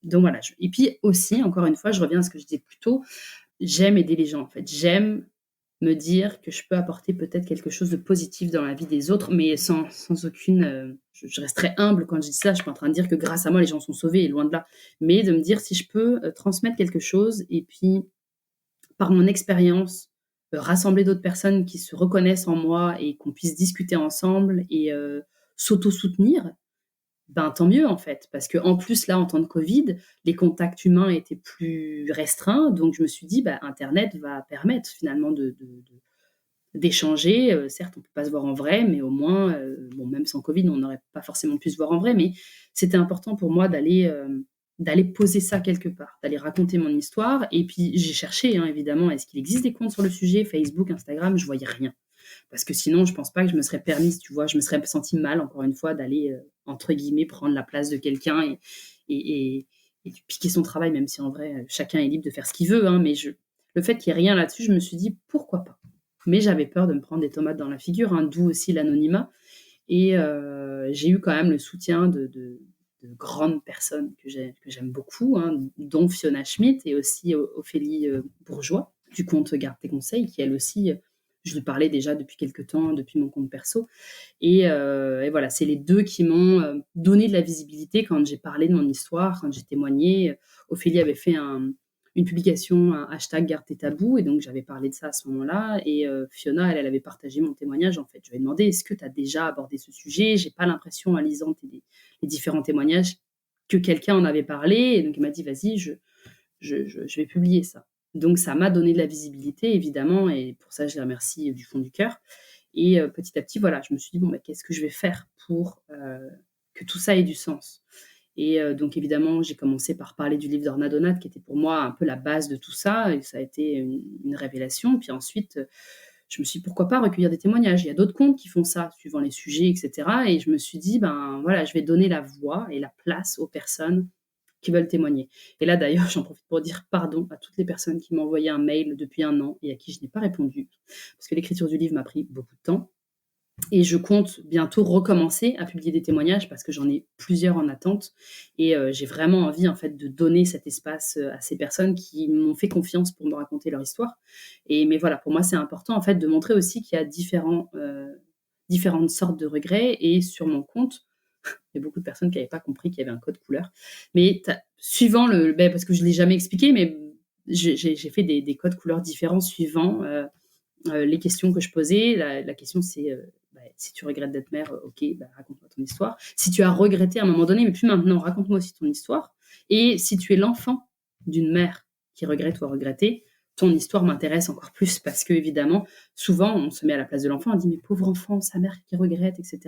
voilà, et puis aussi encore une fois, je reviens à ce que je disais plus tôt, j'aime aider les gens en fait. J'aime me dire que je peux apporter peut-être quelque chose de positif dans la vie des autres, mais sans aucune, je reste très humble quand je dis ça. Je suis pas en train de dire que grâce à moi, les gens sont sauvés, loin de là. Mais de me dire si je peux, transmettre quelque chose et puis par mon expérience, rassembler d'autres personnes qui se reconnaissent en moi et qu'on puisse discuter ensemble et s'auto-soutenir, ben, tant mieux en fait. Parce qu'en plus là, en temps de Covid, les contacts humains étaient plus restreints, donc je me suis dit: «Bah, internet va permettre finalement d'échanger». Certes, on peut pas se voir en vrai, mais au moins, bon, même sans Covid, on n'aurait pas forcément pu se voir en vrai, mais c'était important pour moi d'aller poser ça quelque part, d'aller raconter mon histoire et puis j'ai cherché, hein, évidemment, est-ce qu'il existe des comptes sur le sujet? Facebook, Instagram, je voyais rien. Parce que sinon, je pense pas que je me serais permise, tu vois? Je me serais sentie mal, encore une fois, d'aller, entre guillemets, «prendre la place» de quelqu'un et et et de piquer son travail, même si en vrai, chacun est libre de faire ce qu'il veut, hein, mais le fait qu'il y ait rien là-dessus, je me suis dit: «Pourquoi pas?» Mais j'avais peur de me prendre des tomates dans la figure, hein, d'où aussi l'anonymat. Et j'ai eu quand même le soutien de grandes personnes que j'aime beaucoup, hein, dont Fiona Schmidt et aussi Ophélie Bourgeois, du compte Garde tes conseils, qui elle aussi, je lui parlais déjà depuis quelque temps, depuis mon compte perso. Et voilà, c'est les deux qui m'ont donné de la visibilité quand j'ai parlé de mon histoire, quand j'ai témoigné. Ophélie avait fait une publication, un hashtag Garde tes tabous, et donc j'avais parlé de ça à ce moment-là. Et Fiona, elle avait partagé mon témoignage. En fait, je lui ai demandé, est-ce que tu as déjà abordé ce sujet? J'ai pas l'impression, en lisant les différents témoignages, que quelqu'un en avait parlé. Et donc elle m'a dit, vas-y, je vais publier ça. Donc ça m'a donné de la visibilité, évidemment, et pour ça, je les remercie du fond du cœur. Et petit à petit, voilà, je me suis dit, bon, bah, qu'est-ce que je vais faire pour que tout ça ait du sens? Et donc évidemment, j'ai commencé par parler du livre d'Orna Donat, qui était pour moi un peu la base de tout ça, et ça a été une révélation. Puis ensuite, je me suis dit, pourquoi pas recueillir des témoignages? Il y a d'autres comptes qui font ça, suivant les sujets, etc. Et je me suis dit, ben voilà, je vais donner la voix et la place aux personnes qui veulent témoigner. Et là, d'ailleurs, j'en profite pour dire pardon à toutes les personnes qui m'ont envoyé un mail depuis 1 an et à qui je n'ai pas répondu, parce que l'écriture du livre m'a pris beaucoup de temps. Et je compte bientôt recommencer à publier des témoignages parce que j'en ai plusieurs en attente. Et j'ai vraiment envie, en fait, de donner cet espace à ces personnes qui m'ont fait confiance pour me raconter leur histoire. Mais voilà, pour moi, c'est important, en fait, de montrer aussi qu'il y a différentes sortes de regrets. Et sur mon compte, il y a beaucoup de personnes qui n'avaient pas compris qu'il y avait un code couleur. Mais suivant parce que je ne l'ai jamais expliqué, mais j'ai fait des codes couleurs différents suivant les questions que je posais. La question, c'est si tu regrettes d'être mère, ok, raconte-moi ton histoire. Si tu as regretté à un moment donné, mais plus maintenant, raconte-moi aussi ton histoire. Et si tu es l'enfant d'une mère qui regrette ou a regretté, ton histoire m'intéresse encore plus parce que, évidemment, souvent, on se met à la place de l'enfant, on dit, mais pauvre enfant, sa mère qui regrette, etc.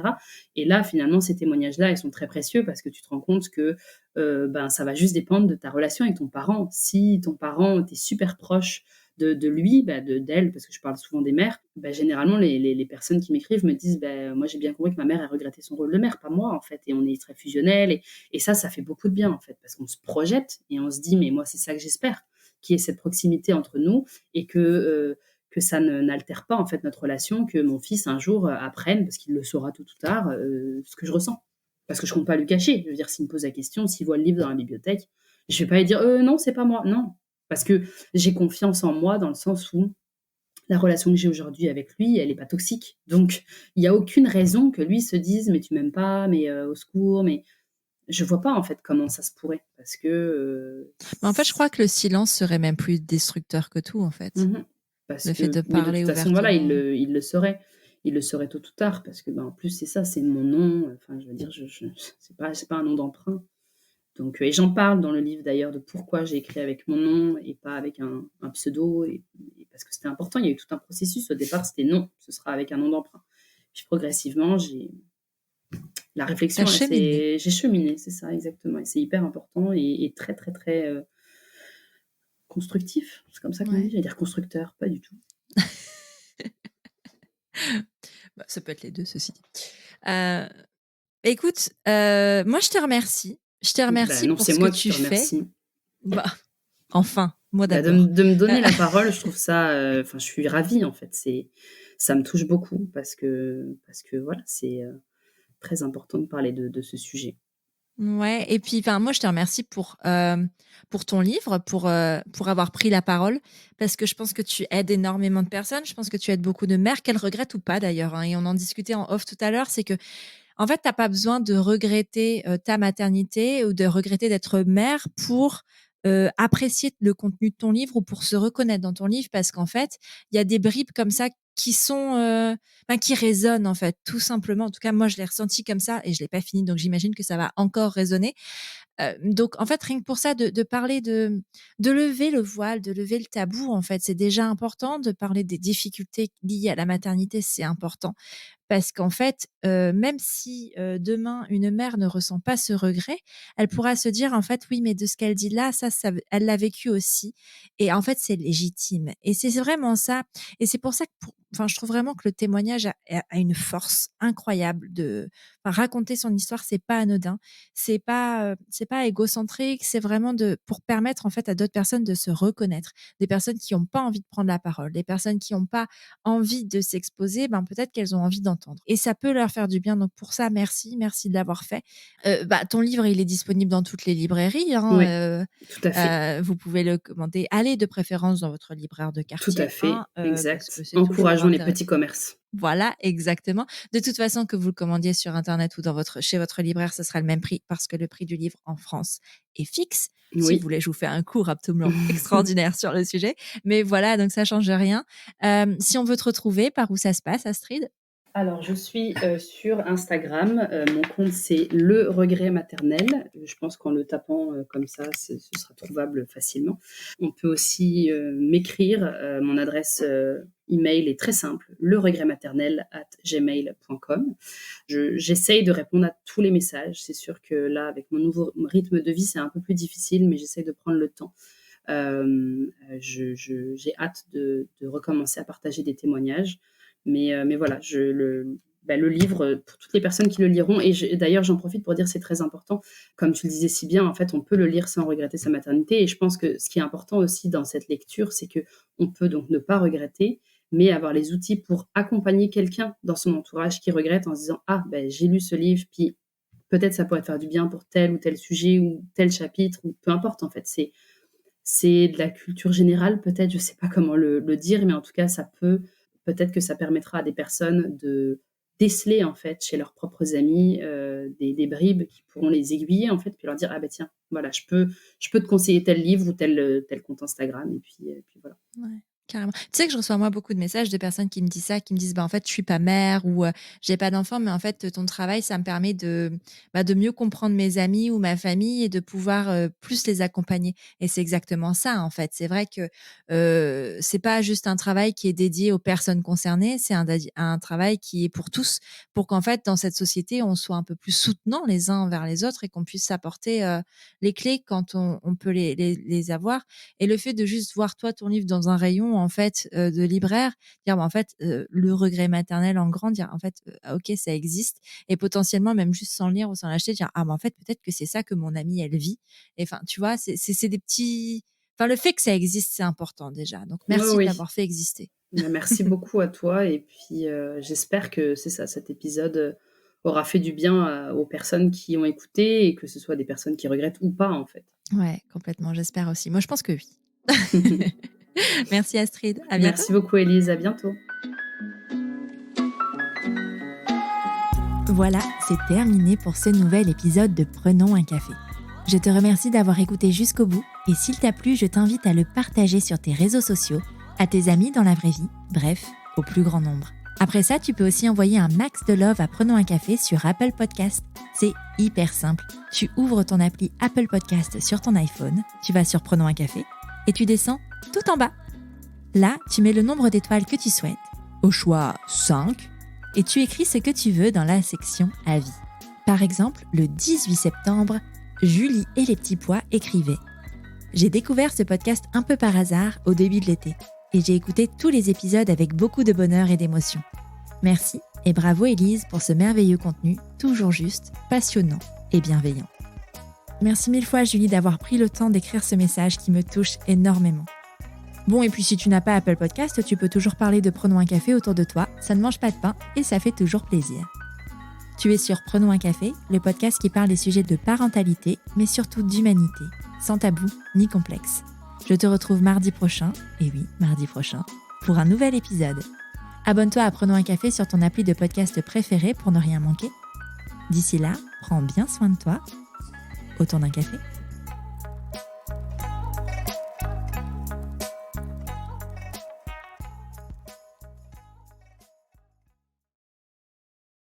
Et là, finalement, ces témoignages-là, ils sont très précieux parce que tu te rends compte que ça va juste dépendre de ta relation avec ton parent. Si ton parent était super proche de lui, d'elle, parce que je parle souvent des mères, généralement, les personnes qui m'écrivent me disent, moi, j'ai bien compris que ma mère a regretté son rôle de mère, pas moi, en fait. Et on est très fusionnels. Et ça fait beaucoup de bien, en fait, parce qu'on se projette et on se dit, mais moi, c'est ça que j'espère, qu'il y ait cette proximité entre nous et que ça n'altère pas, en fait, notre relation, que mon fils, un jour, apprenne, parce qu'il le saura tôt ou tard, ce que je ressens. Parce que je ne compte pas lui cacher. Je veux dire, s'il me pose la question, s'il voit le livre dans la bibliothèque, je ne vais pas lui dire, non, c'est pas moi. Non, parce que j'ai confiance en moi dans le sens où la relation que j'ai aujourd'hui avec lui, elle n'est pas toxique. Donc, il n'y a aucune raison que lui se dise, mais tu m'aimes pas, mais au secours, mais je vois pas, en fait, comment ça se pourrait. Parce que... Mais en fait, je crois que le silence serait même plus destructeur que tout, en fait. Parce Le fait de mais de parler toute façon, voilà, ouvertement. il le saurait. Il le saurait tôt ou tard, parce que, en plus, c'est ça, c'est mon nom. Enfin, je veux dire, c'est pas un nom d'emprunt. Donc, et j'en parle dans le livre d'ailleurs de pourquoi j'ai écrit avec mon nom et pas avec un pseudo, et parce que c'était important. Il y a eu tout un processus. Au départ, c'était non, ce sera avec un nom d'emprunt. Puis progressivement, la réflexion, T'as cheminé. j'ai cheminé, c'est ça, exactement. Et c'est hyper important et très, très, très constructif. C'est comme ça qu'on dit. Ouais. J'allais dire constructeur, pas du tout. Ça peut être les deux, ceci dit. Écoute, moi, je te remercie. Je te remercie Non, pour c'est ce que moi qui tu te fais. remercie. Enfin, moi De d'abord. me donner la parole, je trouve ça, je suis ravie, en fait. Ça me touche beaucoup parce que voilà, c'est très important de parler de ce sujet. Ouais, et puis, moi, je te remercie pour ton livre, pour avoir pris la parole, parce que je pense que tu aides énormément de personnes. Je pense que tu aides beaucoup de mères, qu'elles regrettent ou pas d'ailleurs, hein, et on en discutait en off tout à l'heure, c'est que en fait, t'as pas besoin de regretter ta maternité ou de regretter d'être mère pour apprécier le contenu de ton livre ou pour se reconnaître dans ton livre, parce qu'en fait, il y a des bribes comme ça qui sont, qui résonnent en fait, tout simplement. En tout cas, moi, je l'ai ressenti comme ça et je l'ai pas fini, donc j'imagine que ça va encore résonner. Donc en fait, rien que pour ça, de parler de lever le voile, de lever le tabou, en fait, c'est déjà important. De parler des difficultés liées à la maternité, c'est important. parce qu'en fait, même si demain une mère ne ressent pas ce regret, elle pourra se dire en fait oui, mais de ce qu'elle dit là, ça elle l'a vécu aussi, et en fait c'est légitime. Et c'est vraiment ça. Et c'est pour ça que je trouve vraiment que le témoignage a une force incroyable raconter son histoire, c'est pas anodin, c'est pas égocentrique, c'est vraiment pour permettre en fait à d'autres personnes de se reconnaître, des personnes qui n'ont pas envie de prendre la parole, des personnes qui n'ont pas envie de s'exposer, peut-être qu'elles ont envie d'entendre. Et ça peut leur faire du bien. Donc pour ça, merci de l'avoir fait. Ton livre, il est disponible dans toutes les librairies. Oui, tout à fait. Vous pouvez le commander. Allez de préférence dans votre libraire de quartier. Tout à fait, exact. Parce que c'est Encourageons les toujours petits commerces. Voilà, exactement. De toute façon, que vous le commandiez sur Internet ou chez votre libraire, ce sera le même prix parce que le prix du livre en France est fixe. Oui. Si vous voulez, je vous fais un cours absolument extraordinaire sur le sujet. Mais voilà, donc ça change rien. Si on veut te retrouver, par où ça se passe, Astrid ? Alors, je suis sur Instagram. Mon compte, c'est Le Regret Maternel. Je pense qu'en le tapant comme ça, ce sera trouvable facilement. On peut aussi m'écrire. Mon adresse email est très simple, leregretmaternel@gmail.com. J'essaye de répondre à tous les messages. C'est sûr que là, avec mon nouveau rythme de vie, c'est un peu plus difficile, mais j'essaye de prendre le temps. J'ai hâte de recommencer à partager des témoignages. Mais voilà, le livre, pour toutes les personnes qui le liront, et d'ailleurs j'en profite pour dire c'est très important, comme tu le disais si bien, en fait on peut le lire sans regretter sa maternité, et je pense que ce qui est important aussi dans cette lecture, c'est qu'on peut donc ne pas regretter, mais avoir les outils pour accompagner quelqu'un dans son entourage qui regrette en se disant « Ah, j'ai lu ce livre, puis peut-être ça pourrait te faire du bien pour tel ou tel sujet ou tel chapitre, ou peu importe en fait, c'est de la culture générale peut-être, je ne sais pas comment le dire, mais en tout cas peut-être que ça permettra à des personnes de déceler en fait chez leurs propres amis des bribes qui pourront les aiguiller en fait, puis leur dire ah tiens, voilà, je peux te conseiller tel livre ou tel compte Instagram, et puis voilà. Ouais. Carrément. Tu sais que je reçois moi beaucoup de messages de personnes qui me disent ça, qui me disent en fait je suis pas mère ou j'ai pas d'enfant, mais en fait ton travail ça me permet de mieux comprendre mes amis ou ma famille et de pouvoir plus les accompagner. Et c'est exactement ça en fait. C'est vrai que c'est pas juste un travail qui est dédié aux personnes concernées, c'est un travail qui est pour tous, pour qu'en fait dans cette société on soit un peu plus soutenants les uns envers les autres et qu'on puisse s'apporter les clés quand on peut les avoir. Et le fait de juste voir toi ton livre dans un rayon en fait de libraire, dire en fait le regret maternel en grand, dire en fait ok ça existe, et potentiellement même juste sans lire ou sans l'acheter, dire en fait peut-être que c'est ça que mon amie elle vit. Et tu vois, c'est des petits, le fait que ça existe c'est important déjà, donc merci de l'avoir fait exister. Merci beaucoup à toi, et puis j'espère que c'est ça, cet épisode aura fait du bien aux personnes qui ont écouté, et que ce soit des personnes qui regrettent ou pas en fait. Ouais, complètement, j'espère aussi. Moi je pense que oui. Merci Astrid, à bientôt. Merci beaucoup Élise, à bientôt. Voilà, c'est terminé pour ce nouvel épisode de Prenons un café. Je te remercie d'avoir écouté jusqu'au bout, et s'il t'a plu, je t'invite à le partager sur tes réseaux sociaux, à tes amis dans la vraie vie, bref, au plus grand nombre. Après ça, tu peux aussi envoyer un max de love à Prenons un café sur Apple Podcast. C'est hyper simple. Tu ouvres ton appli Apple Podcast sur ton iPhone, tu vas sur Prenons un café, et tu descends tout en bas. Là, tu mets le nombre d'étoiles que tu souhaites, au choix 5, et tu écris ce que tu veux dans la section Avis. Par exemple, le 18 septembre, Julie et les petits pois écrivaient « J'ai découvert ce podcast un peu par hasard au début de l'été, et j'ai écouté tous les épisodes avec beaucoup de bonheur et d'émotion. Merci et bravo Élise pour ce merveilleux contenu, toujours juste, passionnant et bienveillant. » Merci mille fois Julie d'avoir pris le temps d'écrire ce message qui me touche énormément. Bon, et puis si tu n'as pas Apple Podcast, tu peux toujours parler de Prenons un café autour de toi, ça ne mange pas de pain et ça fait toujours plaisir. Tu es sur Prenons un café, le podcast qui parle des sujets de parentalité, mais surtout d'humanité, sans tabou ni complexe. Je te retrouve mardi prochain, et oui, mardi prochain, pour un nouvel épisode. Abonne-toi à Prenons un café sur ton appli de podcast préféré pour ne rien manquer. D'ici là, prends bien soin de toi. Autour d'un café.